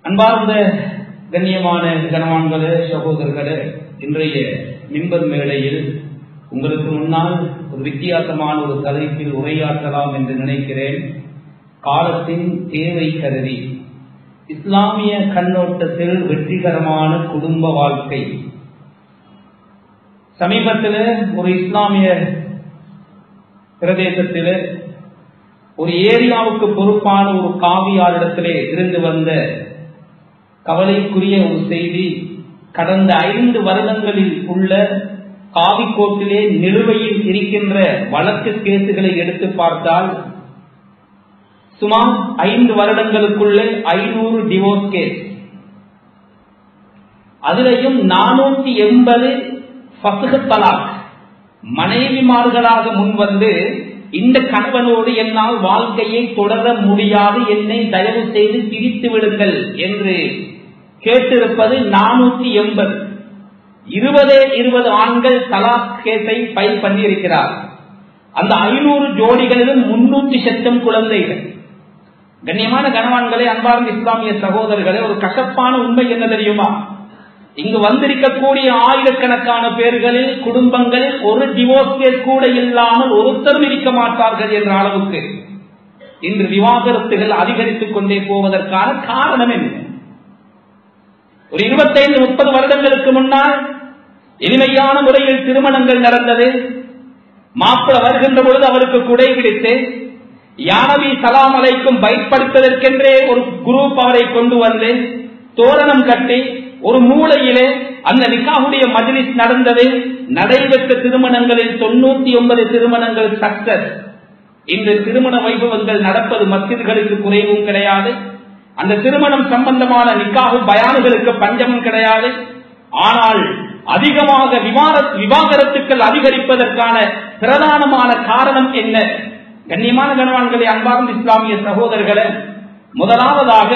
அன்பார்ந்த கண்ணியமான கணவான்களே, சகோதரர்களே, இன்றைய மிம்பர் மேடையில் உங்களுக்கு முன்னால் ஒரு வித்தியாசமான ஒரு தலைப்பில் உரையாற்றலாம் என்று நினைக்கிறேன். காலத்தின் தேவை கருதி இஸ்லாமிய கண்ணோட்டத்தில் வெற்றிகரமான குடும்ப வாழ்க்கை. சமீபத்தில் ஒரு இஸ்லாமிய பிரதேசத்தில் ஒரு ஏரியாவுக்கு பொறுப்பான ஒரு காவியாளரிடத்திலே இருந்து வந்த கவலைக்குரிய ஒரு செய்தி, கடந்த 5 வருடங்களில் உள்ள காவிக்கோட்டிலே நிலுவையில் இருக்கின்ற வழக்கு கேசுகளை எடுத்து பார்த்தால் சுமார் 5 வருடங்களுக்குள்ளே 500 டிவோர்ஸ் கேஸ், அதிலையும் 480 ஃபஸ்ஹ் தலாக். மனைவிமார்களாக முன்வந்து இந்த கணவனோடு என்னால் வாழ்க்கையை தொடர முடியாது, என்னை தயவு செய்து பிரித்து விடுங்கள் என்று கேட்டிருப்பது 480. 20 ஆண்கள் தலாக் கேஸை ஃபைல் பண்ணியிருக்கிறார். அந்த 500 ஜோடிகளிலும் 300 சட்டம் குழந்தைகள். கண்ணியமான கணவான்களே, அன்பார்ந்த இஸ்லாமிய சகோதரர்களே, ஒரு கசப்பான உண்மை என்ன தெரியுமா? இங்கு வந்திருக்கக்கூடிய ஆயிரக்கணக்கான பேர்களில் குடும்பங்களில் ஒரு டிவோர்ஸ் கேஸ் கூட இல்லாமல் ஒருத்தரும் இருக்க மாட்டார்கள் என்ற அளவுக்கு இன்று விவாகரத்துகள் அதிகரித்துக் கொண்டே போவதற்கான காரணம் என்ன? ஒரு 25-30 வருடங்களுக்கு முன்னால் எளிமையான முறையில் திருமணங்கள் நடந்தது. மாப்பிள வருகின்ற பொழுது அவருக்கு குடை பிடித்து யானவி சலாம் அலைக்கும் பயன்படுத்துவதற்கென்றே ஒரு குரூப் அவரை கொண்டு வந்து தோரணம் கட்டி ஒரு மூலையிலே அந்த நிக்காஹுடைய மஜ்லிஸ் நடந்தது. நடைபெற்ற திருமணங்களில் 99 திருமணங்கள் சக்சஸ். இந்த திருமண வைபவங்கள் நடப்பது மஸ்ஜித்களுக்கு குறைவும் கிடையாது. அந்த திருமணம் சம்பந்தமான நிக்காஹு பயான்களுக்கு பஞ்சமும் கிடையாது. ஆனால் அதிகமாக விவாகரத்துக்கள் அதிகரிப்பதற்கான பிரதானமான காரணம் என்ன? கண்ணியமான கணவான்களே, அன்பார்ந்த இஸ்லாமிய சகோதரர்களே, முதலாவதாக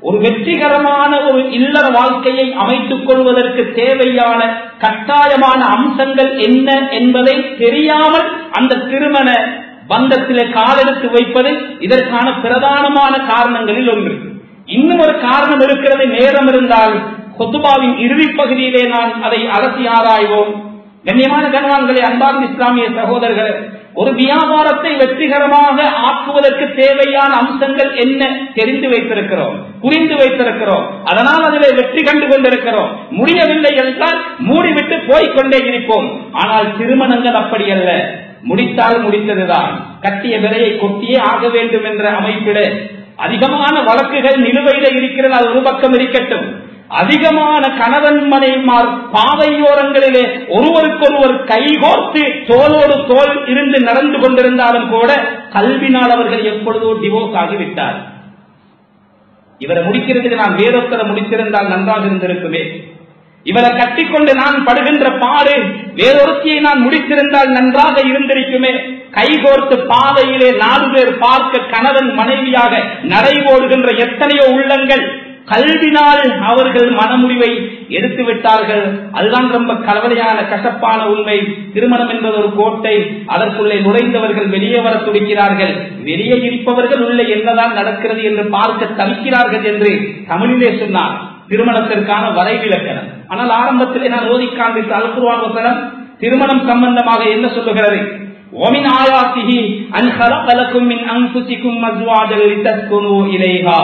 ஒரு வெற்றிகரமான ஒரு இல்லற வாழ்க்கையை அமைத்துக் கொள்வதற்கு தேவையான கட்டாயமான அம்சங்கள் என்ன என்பதை தெரியாமல் அந்த திருமண பந்தத்திலே காலெடுத்து வைப்பது இதற்கான பிரதானமான காரணங்களில் ஒன்று. இன்னும் ஒரு காரணம் இருக்கிறது. நேரம் இருந்தால் குத்துபாவின் இறுதி பகுதியிலே நான் அதை அலசி ஆராய்வோம். கண்ணியமான கணவான்களே, அன்பார்ந்த இஸ்லாமிய சகோதரர்களே, ஒரு வியாபாரத்தை வெற்றிகரமாக ஆக்குவதற்கு தேவையான அம்சங்கள் என்ன தெரிந்து வைத்திருக்கிறோம், புரிந்து வைத்திருக்கிறோம். அதனால் அதிலே வெற்றி கண்டு கொண்டிருக்கிறோம். முடியவில்லை என்றால் மூடிவிட்டு போய்கொண்டே இருப்போம். ஆனால் திருமணங்கள் அப்படி அல்ல. முடித்தால் முடித்ததுதான், கட்டிய விலையை கொட்டியே ஆக வேண்டும் என்ற அமைப்பிலே அதிகமான வழக்குகள் நிலுவையில இருக்கிறது. அது ஒரு பக்கம் இருக்கட்டும். அதிகமான கணவன் மனைவிமார் பாதையோரங்களிலே ஒருவருக்கொருவர் கைகோர்த்து தோளோடு தோல் இருந்து நடந்து கொண்டிருந்தாலும் கூட கல்வினால் அவர்கள் எப்பொழுதோ டிவோர்ஸ் ஆகிவிட்டார். இவரை முடிக்கிறதுக்கு நான் வேறொத்தரை முடித்திருந்தால் நன்றாக இருந்திருக்குமே, இவரை கட்டிக்கொண்டு நான் படுகின்ற பாடு வேறொருத்தியை நான் முடித்திருந்தால் நன்றாக இருந்திருக்குமே. கைகோர்த்து பாதையிலே 4 பேர் பார்க்க கணவன் மனைவியாக நடைபோடுகின்ற எத்தனையோ உள்ளங்கள் கல்வினால் அவர்கள் மனமுடிவை எடுத்து விட்டார்கள். அதுதான் ரொம்ப கவலையான கசப்பான உண்மை. திருமணம் என்பது ஒரு கோட்டை. அதற்குள்ளே நுழைந்தவர்கள் வெளியே வர துடிக்கிறார்கள். வெளியே இருப்பவர்கள் உள்ளே என்னதான் நடக்கிறது என்று பார்க்க தவிக்கிறார்கள் என்று தமிழிலே சொன்னார் திருமணத்திற்கான வரைவிலக்கணம். ஆனால் ஆரம்பத்திலே நான் ஓதி காண்பித்த அல் குர்ஆன் வசனம் திருமணம் சம்பந்தமாக என்ன சொல்லுகிறது? وَمِنْ آيَاتِهِ أَنْ خَلَقَ لَكُم مِّنْ أَنفُسِكُمْ أَزْوَاجًا لِتَسْكُنُوا إِلَيْهَا.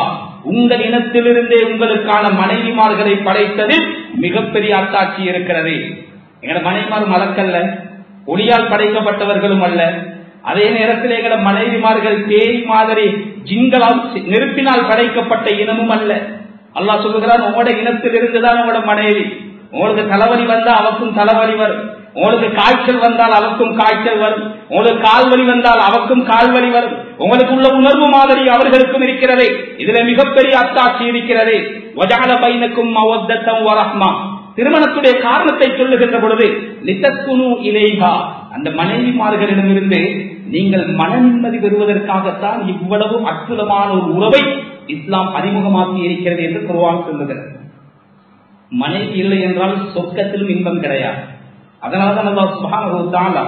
உங்கள் இனத்திலிருந்தே உங்களுக்கான மனைவிமார்களை படைத்ததில் மிகப்பெரிய அத்தாட்சி இருக்கிறது. எங்களோட மனைவிமார் மலக்கல்ல, ஒளியால் படைக்கப்பட்டவர்களும் அல்ல. அதே நேரத்தில் எங்களோட மனைவிமார்கள் பேய் மாதிரி ஜின்களால் நெருப்பினால் படைக்கப்பட்ட இனமும் அல்ல. அல்லாஹ் சொல்லுகிறான், உங்களோட இனத்தில் இருந்துதான் உங்களோட மனைவி. உங்களுக்கு தலைவலி வந்தா அவக்கும் தலைவலி வரும், உங்களுக்கு காய்ச்சல் வந்தால் அவருக்கும் காய்ச்சல் வரும், உங்களுக்கு கால்வலி வந்தால் அவருக்கும் கால்வலி வரும். உங்களுக்கு உள்ள உணர்வு மாதிரி அவர்களுக்கும் இருக்கிறது. இதுல மிகப்பெரிய அத்தாட்சி இருக்கிறது. வஜஅல பைனக்கும் மவத்தத்தம் வ ரஹ்மா. திருமணத்துடைய காரணத்தை சொல்லுகின்ற பொழுது லிதஸ்குனு இலைஹா, அந்த மனைவிமார்களிடமிருந்து நீங்கள் மன நிம்மதி பெறுவதற்காகத்தான் இவ்வளவு அற்புதமான ஒரு உறவை இஸ்லாம் அறிமுகமாக்கி இருக்கிறது என்று குர்ஆன் சொல்லுகிறது. மனைவி இல்லை என்றால் சொர்க்கத்திலும் இன்பம் கிடையாது. அதனால்தான் அல்லாஹ் சுப்ஹானஹு வ தஆலா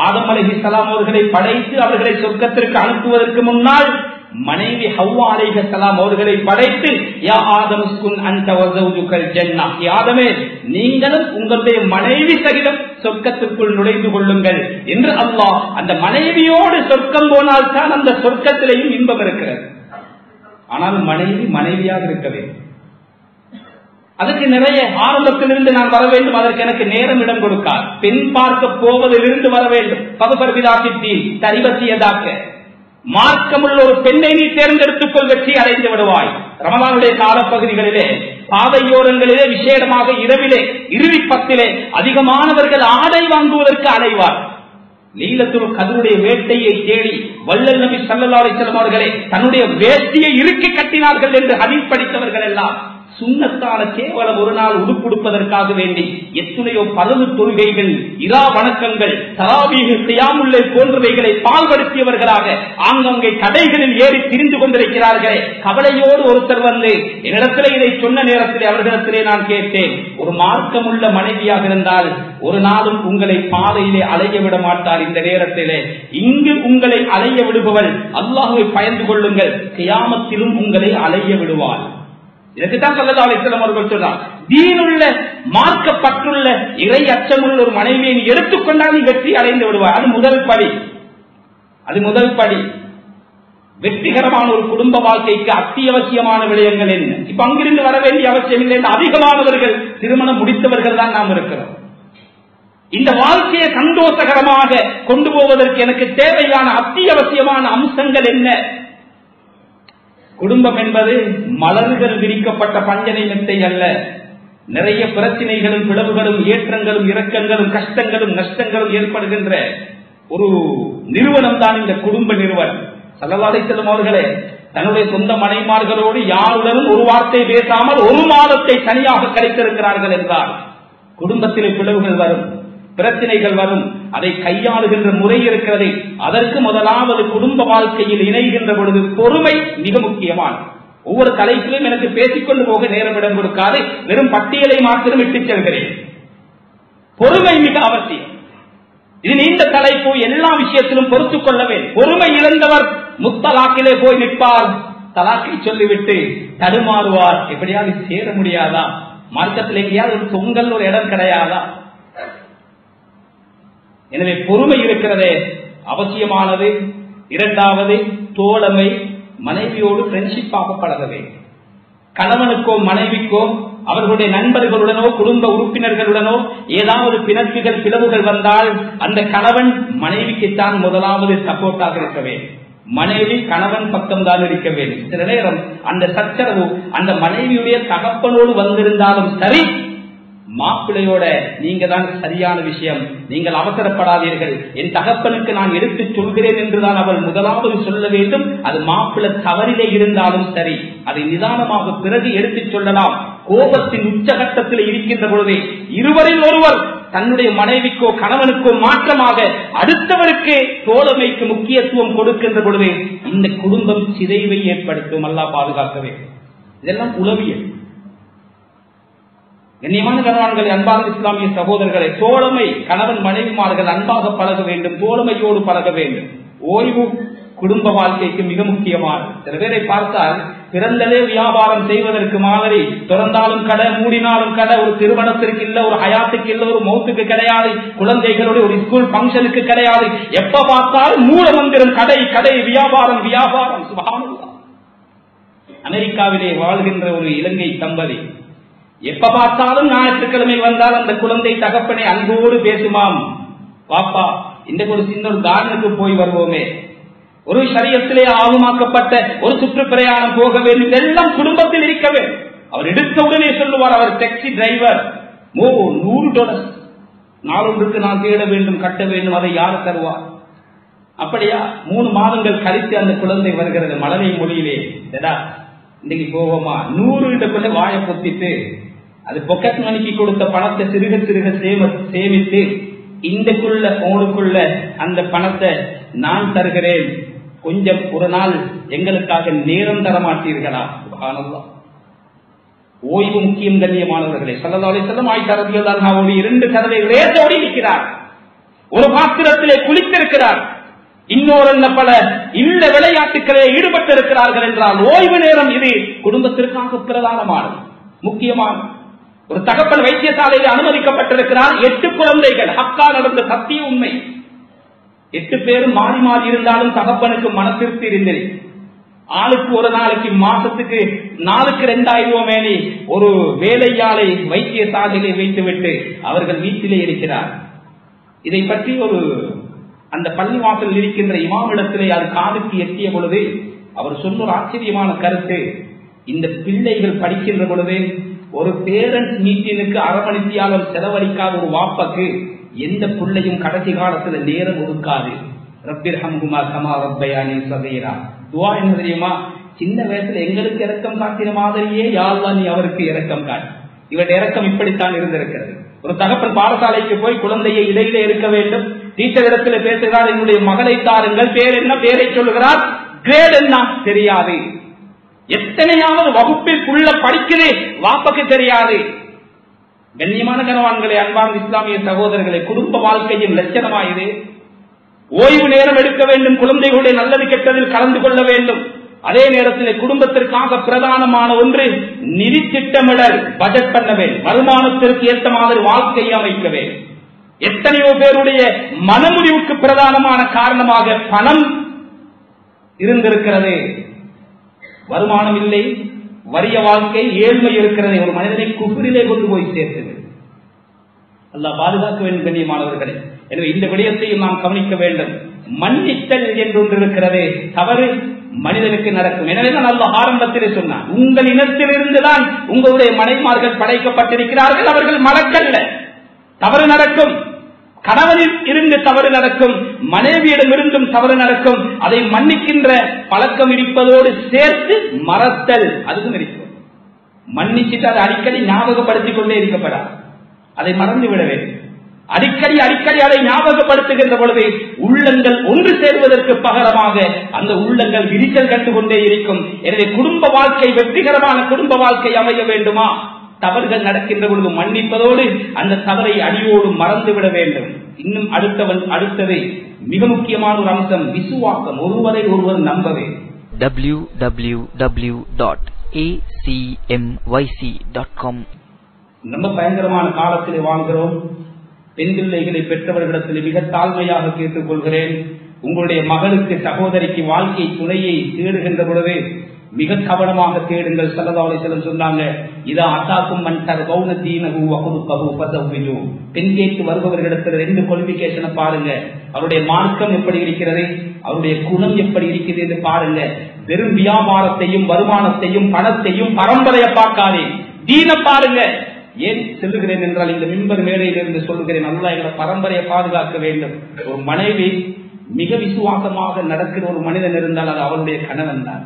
ஆதம் அலைஹிஸ்ஸலாம் அவர்களை படைத்து அவர்களை சொர்க்கத்திற்கு அனுப்புவதற்கு முன்னால் மனைவி ஹவ்வா அலைஹிஸ்ஸலாம் அவர்களை படைத்து யா ஆதம் உஸ்குன் அன்த வ ஸௌஜுகல் ஜன்னah, ஆதமே நீங்களும் உங்களுடைய மனைவி சகிதம் சொர்க்கத்திற்குள் நுழைந்து கொள்ளுங்கள் என்று அல்லாஹ் அந்த மனைவியோடு சொர்க்கம் போனால் தான் அந்த சொர்க்கத்திலேயும் இன்பம் இருக்கிறது. ஆனால் மனைவி மனைவியாக இருக்க வேண்டும். அதுக்கு நிறைய ஆரம்பத்திலிருந்து நான் வர வேண்டும், அதற்கு எனக்கு நேரம் இடம் கொடுக்கார். பெண் பார்க்க போவதிலிருந்து வர வேண்டும். பகுபர்விதாசித்தி தரிவசியதாக்க மார்க்கமுள்ள ஒரு பெண்ணை நீ தேர்ந்தெடுத்துக்கொள், வெற்றி அடைந்து விடுவாய். ரமலானுடைய காலப்பகுதிகளிலே பாதையோரங்களிலே விசேடமாக இரவிலே இறுதி பத்திலே அதிகமானவர்கள் ஆடை வாங்குவதற்கு அலைவார். லீலத்துல் கத்ருடைய வேட்டையை தேடி வல்லல் நபி ஸல்லல்லாஹு அலைஹி வஸல்லம் அவர்களே தன்னுடைய வேட்டியை இறுக்கி கட்டினார்கள் என்று ஹதீஸ் படித்தவர்கள் எல்லாம் சுன்னத்தான கேவலம் ஒரு நாள் உடுப்புடுப்பதற்காக வேண்டி எத்துணையோ பலவு தொழுகைகள், இரா வணக்கங்கள், தராவீஹ், கியாமுல் லைல் போன்றவைகளை பால்படுத்தியவர்களாக ஆங்கங்கே கடைகளில் ஏறி திரிந்து கொண்டிருக்கிறார்களே. கவலையோடு ஒருத்தர் வந்து என்னிடத்திலே இதை சொன்ன நேரத்திலே அவர்களிடத்திலே நான் கேட்டேன், ஒரு மார்க்கமுள்ள மனைவியாக இருந்தால் ஒரு நாளும் உங்களை பாதையிலே அலைய விட மாட்டார். இந்த நேரத்திலே இங்கு உங்களை அலைய விடுபவள் அல்லாஹ்வை பயந்து கொள்ளுங்கள், கியாமத்திலும் உங்களை அலைய விடுவாள். இதுக்குத்தான் ஸல்லல்லாஹு அலைஹி வஸல்லம் அவர்கள் சொன்னார், தீனுள்ள மார்க்கப்பட்டுள்ள இறை அச்சமுள்ள ஒரு மனைவியை நீ எடுத்துக்கொண்டால் நீ வெற்றி அடைந்து விடுவாய். அது முதல் படி. அது முதல் படி. வெற்றிகரமான ஒரு குடும்ப வாழ்க்கைக்கு அத்தியாவசியமான விடயங்கள் என்ன? இப்ப அங்கிருந்து வர வேண்டிய அவசியம் இல்லை. அதிகமானவர்கள் திருமணம் முடித்தவர்கள் தான் நாம் இருக்கிறோம். இந்த வாழ்க்கையை சந்தோஷகரமாக கொண்டு போவதற்கு எனக்கு தேவையான அத்தியாவசியமான அம்சங்கள் என்ன? குடும்பம் என்பது மலர்கள் விரிக்கப்பட்ட பஞ்சனை மெத்தை அல்ல. நிறைய பிரச்சனைகளும் பிளவுகளும் ஏற்றங்களும் இறக்கங்களும் கஷ்டங்களும் நஷ்டங்களும் ஏற்படுகின்ற ஒரு நிறுவனம் தான் இந்த குடும்ப நிறுவனம். ஸல்லல்லாஹு அலைஹி வஸல்லம் அவர்களே தன்னுடைய சொந்த மனைமார்களோடு யாருடனும் ஒரு வார்த்தை பேசாமல் ஒரு மாதத்தை தனியாக கழித்திருக்கிறார்கள் என்றால் குடும்பத்திலே பிளவுகள் வரும், பிரச்சனைகள் வரும். அதை கையாளுகின்ற முறை இருக்கிறது. அதற்கு முதலாவது குடும்ப வாழ்க்கையில் இணைகின்ற பொழுது பொறுமை மிக முக்கியமானது. ஒவ்வொரு தலைப்பிலும் எனக்கு பேசிக்கொண்டு போக நேரம் இடம் கொடுக்காது, வெறும் பட்டியலை மாத்திரம் விட்டுச் செல்கிறேன். பொறுமை மிக அவசியம். இது நீண்ட தலைப்பு, எல்லா விஷயத்திலும் பொறுத்துக் கொள்ள வேண்டும். பொறுமை இழந்தவர் முத்தலாக்கிலே போய் நிற்பார், தலாக்கை சொல்லிவிட்டு தடுமாறுவார். எப்படியாவது சேர முடியாதா? மார்க்கத்தில் எங்கேயாவது ஒரு தொங்கல் ஒரு இடம் கிடையாதா? எனவே பொறுமை இருக்கிறதே அவசியமானது. இரண்டாவது தோழமை, மனைவியோடு ஃப்ரெண்ட்ஷிப்பாக பழக வேண்டும். கணவனுக்கோ மனைவிக்கோ அவர்களுடைய நண்பர்களுடனோ குடும்ப உறுப்பினர்களுடனோ ஏதாவது பிணக்குகள் பிளவுகள் வந்தால் அந்த கணவன் மனைவிக்குத்தான் முதலாவது சப்போர்ட்டாக இருக்க வேண்டும். மனைவி கணவன் பக்கம் தான் இருக்க வேண்டும். சில நேரம் அந்த சச்சரவு அந்த மனைவியுடைய தகப்பனோடு வந்திருந்தாலும் சரி, மாப்பிள்ளையோட நீங்க தான் சரியான விஷயம், நீங்கள் அவசரப்படாதீர்கள், என் தகப்பனுக்கு நான் எடுத்து சொல்கிறேன் என்றுதான் அவள் முதலாவது சொல்ல வேண்டும். அது மாப்பிள்ளை தவறிலே இருந்தாலும் சரி, அதை நிதானமாக பிறகு எடுத்துச் சொல்லலாம். கோபத்தின் உச்சகட்டத்தில் இருக்கின்ற பொழுதே இருவரில் ஒருவர் தன்னுடைய மனைவிக்கோ கணவனுக்கோ மாற்றமாக அடுத்தவருக்கு தோழமைக்கு முக்கியத்துவம் கொடுக்கின்ற பொழுது இந்த குடும்பம் சிதைவை ஏற்படுத்தும். அல்லாஹ் பாதுகாக்கவே. இதெல்லாம் உளவியல். கண்ணியமான கணவான்களை, அன்பான இஸ்லாமிய சகோதரர்களை, தோழமை, கணவன் மனைவிமார்கள் அன்பாக பழக வேண்டும், தோழமையோடு பழக வேண்டும். ஓய்வு குடும்ப வாழ்க்கைக்கு மிக முக்கியமானது. சில பேரை பார்த்தால் பிறந்ததே வியாபாரம் செய்வதற்கு மாதிரி, திறந்தாலும் கடை மூடினாலும் கடை, ஒரு திருமணத்திற்கு இல்ல, ஒரு ஹயாத்துக்கு இல்ல, ஒரு மௌத்துக்கு கிடையாது, குழந்தைகளுடைய ஒரு ஸ்கூல் பங்கனுக்கு கிடையாது, எப்ப பார்த்தாலும் மூல மந்திரம் கடை கடை, வியாபாரம் வியாபாரம். சுப்ஹானல்லாஹ். அமெரிக்காவிலே வாழ்கின்ற ஒரு இலங்கை தம்பதி எப்ப பார்த்தாலும் ஞாயிற்றுக்கிழமை வந்தால் அந்த குழந்தை தகப்பனை அன்போடு பேசுமாம், பாப்பா இந்த ஒரு சின்ன ஒரு கார்டனுக்கு போய் வருவோமே, ஒரு ஷரியத்திலே ஆகுமாக்கப்பட்ட ஒரு சுற்றுப்பிரயாணம் போக வேண்டும், எல்லாம் குடும்பத்தில் இருக்க வேண்டும். அவர் எடுத்த உடனே சொல்லுவார், அவர் டாக்ஸி டிரைவர், $100 நாளொன்றுக்கு நான் தேட வேண்டும், கட்ட வேண்டும், அதை யார் தருவார்? அப்படியா? 3 மாதங்கள் கழித்து அந்த குழந்தை வருகிறது மழலை மொழியிலே, இன்னைக்கு போவோமா? 100 வாயை பொத்திட்டு அது பொக்கெட் மணிக்கு கொடுத்த பணத்தை சிறுக சிறுக சேமித்து இந்தக்குள்ள போனுக்குள்ள அந்த பணத்தை நான் தருகிறேன், கொஞ்சம் ஒரு நாள் எங்களுக்காக நேரம் தர மாட்டீர்களா? சுப்ஹானல்லாஹ். ஓய்வு முக்கியம். கண்ணியமானவர்களே, ஸல்லல்லாஹு அலைஹி வஸல்லம் ஆயிஷா ரலியல்லாஹு அன்ஹா 2 தடவை ரேசோடி இருக்கிறார், ஒரு பாத்திரத்திலே குளித்திருக்கிறார். இன்னொரு பல இல்ல விளையாட்டுக்களில் ஈடுபட்டிருக்கிறார்கள் என்றால் ஓய்வு நேரம் இது குடும்பத்திற்காக பிரதானமானது, முக்கியமான. ஒரு தகப்பன் வைத்தியசாலையில் அனுமதிக்கப்பட்டிருக்கிறார். 8 குழந்தைகள். ஹக்கா நடந்த சத்திய உண்மை. 8 பேரும் மாறி மாறி இருந்தாலும் தகப்பனுக்கு மனத்திருப்தி இருந்தது. ஆளுக்கு ஒரு நாளைக்கு மாசத்துக்கு 4க்கு 2000 ஒரு வேலையாளை வைத்தியசாலையை வைத்துவிட்டு அவர்கள் வீட்டிலே இருக்கிறார். இதை பற்றி ஒரு அந்த பள்ளிவாசல் இருக்கின்ற இமாமிடத்திலே அது காதுக்கு எட்டிய பொழுது அவர் சொன்ன ஒரு ஆச்சரியமான கருத்து, இந்த பிள்ளைகள் படிக்கின்ற பொழுது ஒரு பேரண்ட்ஸ் மீட்டினுக்கு அரை மணித்தியாலும் செலவழிக்காத ஒரு வாப்பக்கு எந்த பிள்ளையும் கடைசி காலத்துல நேரம் ஒதுக்காது. ரப்பிர்ஹம்ஹுமா கமா ரப்பயானி ஸகீரா. துஆ என்ன தெரியுமா? சின்ன வயசுல எங்களுக்கு இரக்கம் காட்டின மாதிரியே யா அல்லாஹ் நீ அவருக்கு இரக்கம் காட்டு. இவருடைய இரக்கம் இப்படித்தான் இருந்திருக்கிறது. ஒரு தகப்பன் பாடசாலைக்கு போய் குழந்தையை இடையிலே இருக்க வேண்டும். டீச்சர் இடத்துல பேசுகிறார், என்னுடைய மகளை தாருங்கள், பேர் என்ன, பேரை சொல்லுகிறார், கிரேட் என்ன தெரியாது, எத்தனையாவது வகுப்பிற்குள்ள படிக்கிறேன் வாப்பக்கு தெரியாது. கண்ணியமான கனவான்களே, அன்பார்ந்த இஸ்லாமிய சகோதரர்களே, குடும்ப வாழ்க்கையின் லட்சணமாயுது. ஓய்வு நேரம் எடுக்க வேண்டும், குழந்தைகளுடைய நல்லது கெட்டதில் கலந்து கொள்ள வேண்டும். அதே நேரத்தில் குடும்பத்திற்காக பிரதானமான ஒன்று நிதி திட்டமிடல், பட்ஜெட் பண்ண வேண்டும். வருமானத்திற்கு ஏற்ற மாதிரி வாழ்க்கையை அமைக்க வேண்டும். எத்தனையோ பேருடைய மனமுடிவுக்கு பிரதானமான காரணமாக பணம் இருந்திருக்கிறது. வருமானம் இல்லை, வறிய வாழ்க்கை, ஏழ்மை இருக்கிறது, ஒரு மனிதனை குஃப்ரிலே கொண்டு போய் சேர்த்தது. அல்லாஹ் பாதுகாக்க வேண்டும் கண்ணியமானவர்களே. எனவே இந்த விடயத்தையும் நாம் கவனிக்க வேண்டும். மன்னித்தல் என்று ஒன்று இருக்கிறது, தவறு மனிதனுக்கு நடக்கும். எனவே தான் அல்லாஹ் ஆரம்பத்திலே சொன்னான், உங்கள் இனத்திலிருந்துதான் உங்களுடைய மனைமார்கள் படைக்கப்பட்டிருக்கிறார்கள், அவர்கள் மலக்கல்ல. தவறு நடக்கும், கணவனில் இருந்து தவறு நடக்கும், மனைவியிடம் இருந்தும் தவறு நடக்கும். அதை மன்னிக்கின்ற பழக்கம் இருப்பதோடு சேர்த்து மறத்தல் அதுவும் இருக்கும். மன்னிச்சுட்டு அதை அடிக்கடி ஞாபகப்படுத்திக் கொண்டே இருக்கப்படாது, அதை மறந்து விட வேண்டும். அடிக்கடி அதை ஞாபகப்படுத்துகின்ற பொழுது உள்ளங்கள் ஒன்று சேர்வதற்கு பகரமாக அந்த உள்ளங்கள் விரிசல் கண்டு கொண்டே இருக்கும். எனவே குடும்ப வாழ்க்கை வெற்றிகரமான குடும்ப வாழ்க்கை அமைய வேண்டுமா? தவறுகள் நடக்கின்ற பொழுது மன்னிப்பதோடு அந்த தவறை அடியோடு மறந்துவிட வேண்டும். இன்னும் அடுத்தது மிக முக்கியமான ஒரு அம்சம் விசுவாசம், ஒருவரை ஒருவர் நம்பவே. www.acmyc.com. நம்ம பயங்கரமான காலத்திலே வாழ்கிறோம். பெண் பிள்ளைகளை பெற்றவர்களிடத்தில் மிக தாழ்மையாக கேட்டுக்கொள்கிறேன், உங்களுடைய மகளுக்கு சகோதரிக்கு வாழ்க்கை துணையை தேடுகின்ற பொழுது மிக கவனமாக தேடுங்கள். ஸல்லல்லாஹு அலைஹி வஸல்லம் சொன்னாங்க, இதா அதாக்கும் மன் தர்பௌன தீனஹு வ குலுகஹு ஃபஸவ்விஜு. பெண் கேட்டு வருபவர்களிடத்தில் 2 குவாலிஃபிகேஷனை பாருங்க. அவருடைய மார்க்கம் எப்படி இருக்கிறது, அவருடைய குணம் எப்படி இருக்கிறது என்று பாருங்க. வெறும் வியாபாரத்தையும் வருமானத்தையும் பணத்தையும் பரம்பரையை பார்க்காதே, தீன பாருங்க. ஏன் சொல்லுகிறேன் என்றால், இந்த மிம்பர் மேடையிலிருந்து சொல்லுகிறேன், அல்லாஹ் எங்களை பரம்பரையை பாதுகாக்க வேண்டும். ஒரு மனைவி மிக விசுவாசமாக நடக்கிற ஒரு மனிதன் இருந்தால் அது அவருடைய கணவன் தான்.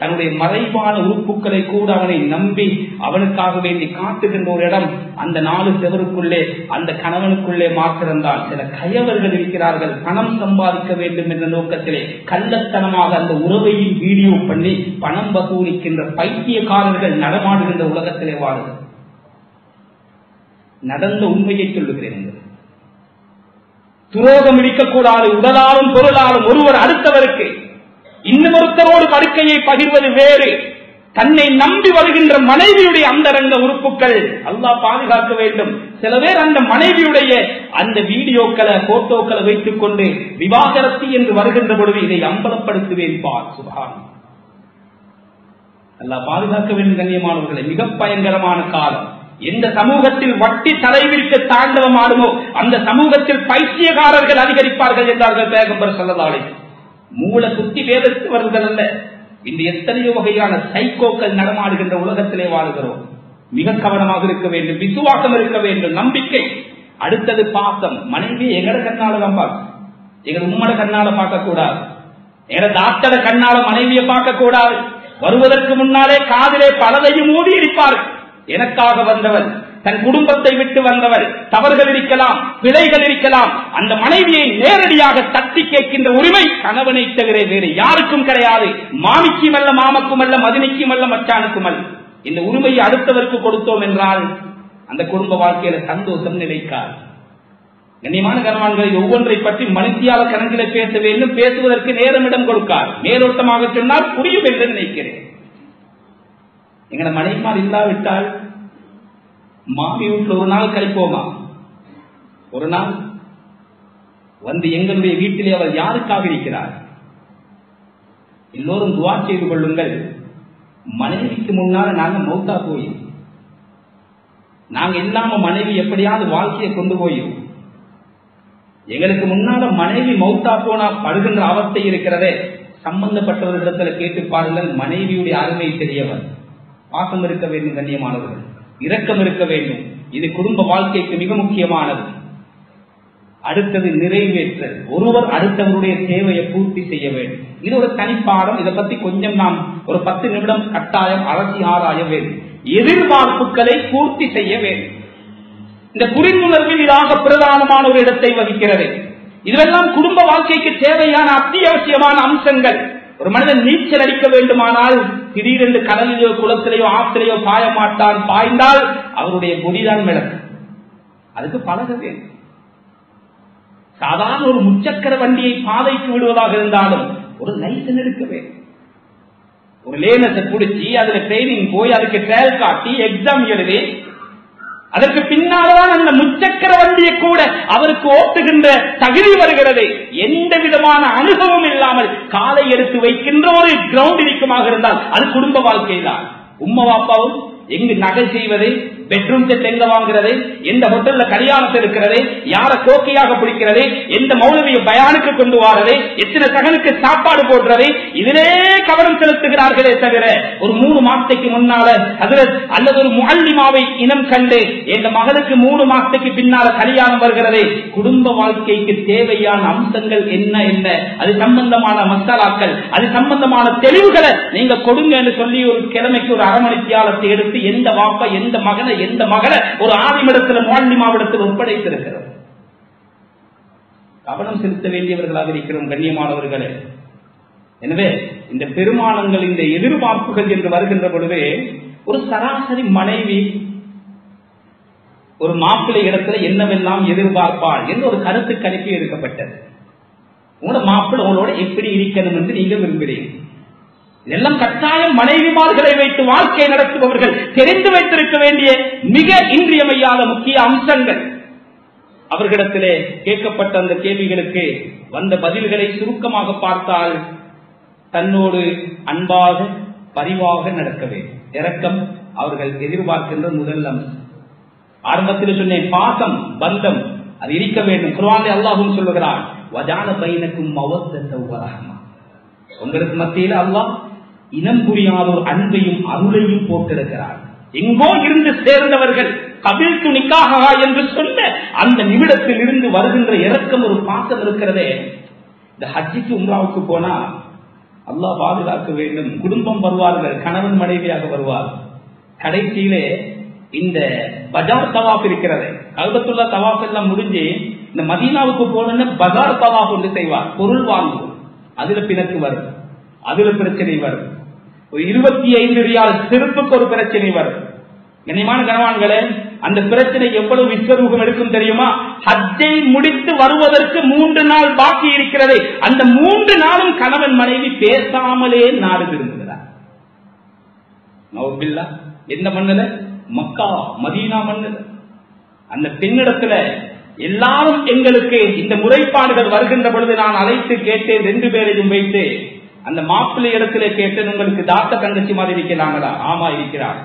தன்னுடைய மறைவான உறுப்புகளை கூட அவனை நம்பி அவனுக்காக வேண்டி காட்டுகின்ற ஒரு இடம் அந்த 4 செவருக்குள்ளே அந்த கணவனுக்குள்ளே மாத்திருந்தால். சில கயவர்கள் இருக்கிறார்கள், பணம் சம்பாதிக்க வேண்டும் என்ற நோக்கத்திலே கள்ளத்தனமாக அந்த உறவையும் வீடியோ பண்ணி பணம் வசூலிக்கின்ற பைத்தியக்காரர்கள் நடமாடுகின்ற உலகத்திலே வாழுங்கள். நடந்த உண்மையை சொல்லுகிறேன். துரோகம் இருக்கக்கூடாது. உடலாலும் பொருளாலும் ஒருவர் அடுத்தவருக்கு இன்னொருத்தரோடு படுக்கையை பகிர்வது வேறு. தன்னை நம்பி வருகின்ற மனைவியுடைய அந்தரங்க உறுப்புகள் அல்லாஹ் பாதுகாக்க வேண்டும். சில பேர் அந்த மனைவியுடைய அந்த வீடியோக்களை போட்டோக்களை வைத்துக் கொண்டு விவாகரத்து என்று வருகின்ற பொழுது இதை அம்பலப்படுத்துவேன் பார். சுப்ஹான் அல்லாஹ் பாதுகாக்க வேண்டும் கண்ணியமானவர்களை. மிக பயங்கரமான காலம். எந்த சமூகத்தில் வட்டி தலைவிரிக்க தாண்டவமாடுமோ அந்த சமூகத்தில் பைத்தியக்காரர்கள் அதிகரிப்பார்கள் என்றார்கள் பேகம்பர் ஸல்லல்லாஹு அலைஹி வஸல்லம். மூல குத்தி வேதத்துவர்கள் அல்ல, இந்த எத்தனையோ வகையான சைக்கோக்கள் நடமாடுகின்ற உலகத்திலே வாழ்கிறோம். மிக கவனமாக இருக்க வேண்டும், விசுவாசம் இருக்க வேண்டும், நம்பிக்கை. அடுத்தது பாசம். மனைவி எங்கட கண்ணால தான் பார்க்க, எங்க உம்மட கண்ணால பார்க்க கூடாது, எங்க டாக்டர கண்ணால மனைவியை பார்க்க கூடாது. வருவதற்கு முன்னாலே காதிலே பலதையும் மூடி இருப்பார்கள். எனக்காக வந்தவள், தன் குடும்பத்தை விட்டு வந்தவள், தவறுகள் இருக்கலாம், பிழைகள் இருக்கலாம். அந்த மனைவியை நேரடியாக தட்டி கேட்கின்ற உரிமை கணவனை தவிர வேறு யாருக்கும் கிடையாது. மாமிக்கும் அல்ல, மாமக்கும் அல்ல, மதினிக்கும் அல்ல, மச்சானுக்கும் அல்ல. இந்த உரிமையை அடுத்தவருக்கு கொடுத்தோம் என்றால் அந்த குடும்ப வாழ்க்கையில சந்தோஷம் நிலைக்காது. கண்ணியமான கனவான்களை ஒவ்வொன்றை பற்றி மனுஷியால கணக்கில பேச வேண்டும், பேசுவதற்கு நேரம் இடம் கொடுக்கார். மேலோட்டமாக சொன்னால் புரியும் என்று நினைக்கிறேன். எங்கட மனைவிமார் இல்லாவிட்டால் மாமி வீட்டில் ஒரு நாள் கழிப்போமா? ஒரு நாள் வந்து எங்களுடைய வீட்டிலே அவர் யாருக்காக இருக்கிறார்? எல்லோரும் துவா செய்து கொள்ளுங்கள். மனைவிக்கு முன்னால நாங்க மௌத்தா போய் நாங்க இல்லாம மனைவி எப்படியாவது வாழ்க்கையை கொண்டு போயும் எங்களுக்கு முன்னால மனைவி மௌத்தா போனா படுகின்ற அவஸ்தை இருக்கிறதே. சம்பந்தப்பட்டவர்களிடத்துல கேட்டு பாருங்கள். மனைவியுடைய அருமை தெரியவர். பாசம் இருக்க வேண்டும், கண்ணியமானவர்கள், இரக்கம் இருக்க வேண்டும். இது குடும்ப வாழ்க்கைக்கு மிக முக்கியமானது. அடுத்தது நிறைவேற்றல். ஒருவர் அடுத்தவருடைய தேவையை பூர்த்தி செய்ய வேண்டும். இது ஒரு தனிப்பாடம். இதை பத்தி கொஞ்சம் நாம் ஒரு 10 நிமிடம் கட்டாயம் அலசி ஆராய வேண்டும். எதிர்பார்ப்புகளை பூர்த்தி செய்ய வேண்டும். இந்த புரிந்துணர்வில் இதாக பிரதானமான ஒரு இடத்தை வகிக்கிறது. இதுவெல்லாம் குடும்ப வாழ்க்கைக்கு தேவையான அத்தியாவசியமான அம்சங்கள். ஒரு மனிதன் நீச்சல் அடிக்க வேண்டுமானால் திடீரென்று கடலிலோ குளத்திலேயோ ஆற்றிலேயோ பாய மாட்டான். பாய்ந்தால் அவருடைய பொடிதான் மிளகு. அதுக்கு பழக வேண்டும். சாதாரண ஒரு முச்சக்கர வண்டியை பாதைக்கு விடுவதாக இருந்தாலும் ஒரு லைசன்ஸ் எடுக்க வேண்டும். ஒரு லேனஸை பிடிச்சி அதுல ட்ரைனிங் போய் அதுக்கு ட்ரையல் காட்டி எக்ஸாம் எழுதி அதற்கு பின்னால்தான் அந்த முச்சக்கர வண்டியை கூட அவருக்கு ஓட்டுகின்ற தகுதி வருகிறது. எந்த விதமான அனுபவம் இல்லாமல் காலை எடுத்து வைக்கின்ற ஒரு கிரவுண்ட் இருக்குமாக இருந்தால் அது குடும்ப வாழ்க்கைதான். உம்மா பாப்பாவும் எங்கு நகை செய்வது, பெட்ரூம் செட் எங்க வாங்குறது, எந்த ஹோட்டல்ல கல்யாணத்தில் இருக்கிறது, யார கோக்கையாக பிடிக்கிறது, எந்த மௌலவிய பயானுக்கு கொண்டு வாரது, எத்தனை சகனுக்கு சாப்பாடு போடுறது, இதிலே கவனம் செலுத்துகிறார்களே தவிர ஒரு 3 மாசத்துக்கு முன்னால அல்லது ஒரு முஅல்லிமாவை இனம் கண்டு எந்த மகளுக்கு 3 மாசத்துக்கு பின்னால கல்யாணம் வருகிறது. குடும்ப வாழ்க்கைக்கு தேவையான அம்சங்கள் என்ன என்ன, அது சம்பந்தமான மசாலாக்கள், அது சம்பந்தமான தெளிவுகளை நீங்க கொடுங்க என்று சொல்லி ஒரு கிழமைக்கு ஒரு 1/2 மணி தியாலத்தை எடுத்து எந்த வாப்பா எந்த மகனை எந்த மகளை ஒரு ஆதிமிடத்தில் முஅல்லிமாவிடத்தில் ஒப்படைத்திருக்கிறது. கவனம் செலுத்த வேண்டியவர்களாக இருக்கிறோம் கண்ணியமானவர்களே. எனவே இந்த பெருமானங்கள், இந்த எதிர்பார்ப்புகள் என்று வருகின்ற பொழுது ஒரு சராசரி மனைவி ஒரு மாப்பிள்ளை இடத்துல என்னவெல்லாம் எதிர்பார்ப்பாள் என்று ஒரு கருத்து கணிப்பு எடுக்கப்பட்டது. உங்களோட மாப்பிள்ளை உங்களோட எப்படி இருக்கணும் என்று நீங்க விரும்புகிறீர்கள். இதெல்லாம் கட்டாயம் மனைவிமார்களை வைத்து வாழ்க்கை நடத்துபவர்கள் தெரிந்து வைத்திருக்க வேண்டிய மிக இன்றியமையாத முக்கிய அம்சங்கள். அவர்களிடத்திலே கேட்கப்பட்ட அந்த கேள்விகளுக்கு வந்த பதில்களை சுருக்கமாக பார்த்தால், தன்னோடு அன்பாக பரிவாக நடக்க வேண்டும். இரக்கம் அவர்கள் எதிர்பார்க்கின்ற முதல் அம்சம். ஆரம்பத்தில் சொன்னேன், பாசம் பந்தம் அது இருக்க வேண்டும். குர்ஆனில் அல்லாஹ்வும் சொல்லுகிறான், வஜான பைனக்கும் மவத்தத வ ரஹ்மா. உங்களுக்கு மத்தியில் அல்லாஹ் இனம் புரியாத ஒரு அன்பையும் அருளையும் போட்டிருக்கிறார். எங்கோ இருந்து சேர்ந்தவர்கள் கபில்து நிக்காஹா என்று சொன்ன அந்த நிமிடத்தில் இருந்து வருகின்ற இரக்கம், ஒரு பாசம் இருக்கிறதே. இந்த ஹஜ்ஜுக்கு உம்ராவுக்கு போனா அல்லாஹ் பாதுகாக்க வேண்டும். குடும்பம் வருவார்கள், கணவன் மனைவியாக வருவார்கள். கடைசியிலே இந்த பஜார் தவாப் இருக்கிறது. கல்பத்துல்லா தவாப் எல்லாம் முடிஞ்சு இந்த மதீனாவுக்கு போன பஜார் தவாப் ஒன்று செய்வார். பொருள் வாங்குவோம், அதுல பிணக்கு வரும், அதுல பிரச்சனை வரும். ஒரு 25 ரியால் செருப்புக்கு ஒரு பிரச்சனை வரும். கண்ணியமான கனவான்களே, அந்த பிரச்சனை எவ்வளவு விஸ்வரூபம் எடுக்கும் தெரியுமா? ஹஜ்ஜை முடித்து வருவதற்கு 3 நாள் பாக்கி இருக்கிறது. அந்த 3 நாளும் கணவன் மனைவி பேசாமலே நாடு திரும்புகிறார். நவுபில்லா. எந்த மண்ணுல? மக்கா மதீனா மண்ணுல. அந்த பெண்ணிடத்துல எல்லாரும் எங்களுக்கு இந்த முறைப்பாடுகள் வருகின்ற பொழுது நான் அழைத்து கேட்டேன். 2 பேரையும் வைத்து அந்த மாப்பிள்ளை இடத்திலே கேட்டேன், உங்களுக்கு தாத்த தங்கச்சி மாதிரி இருக்கிறாங்களா? ஆமா இருக்கிறார்.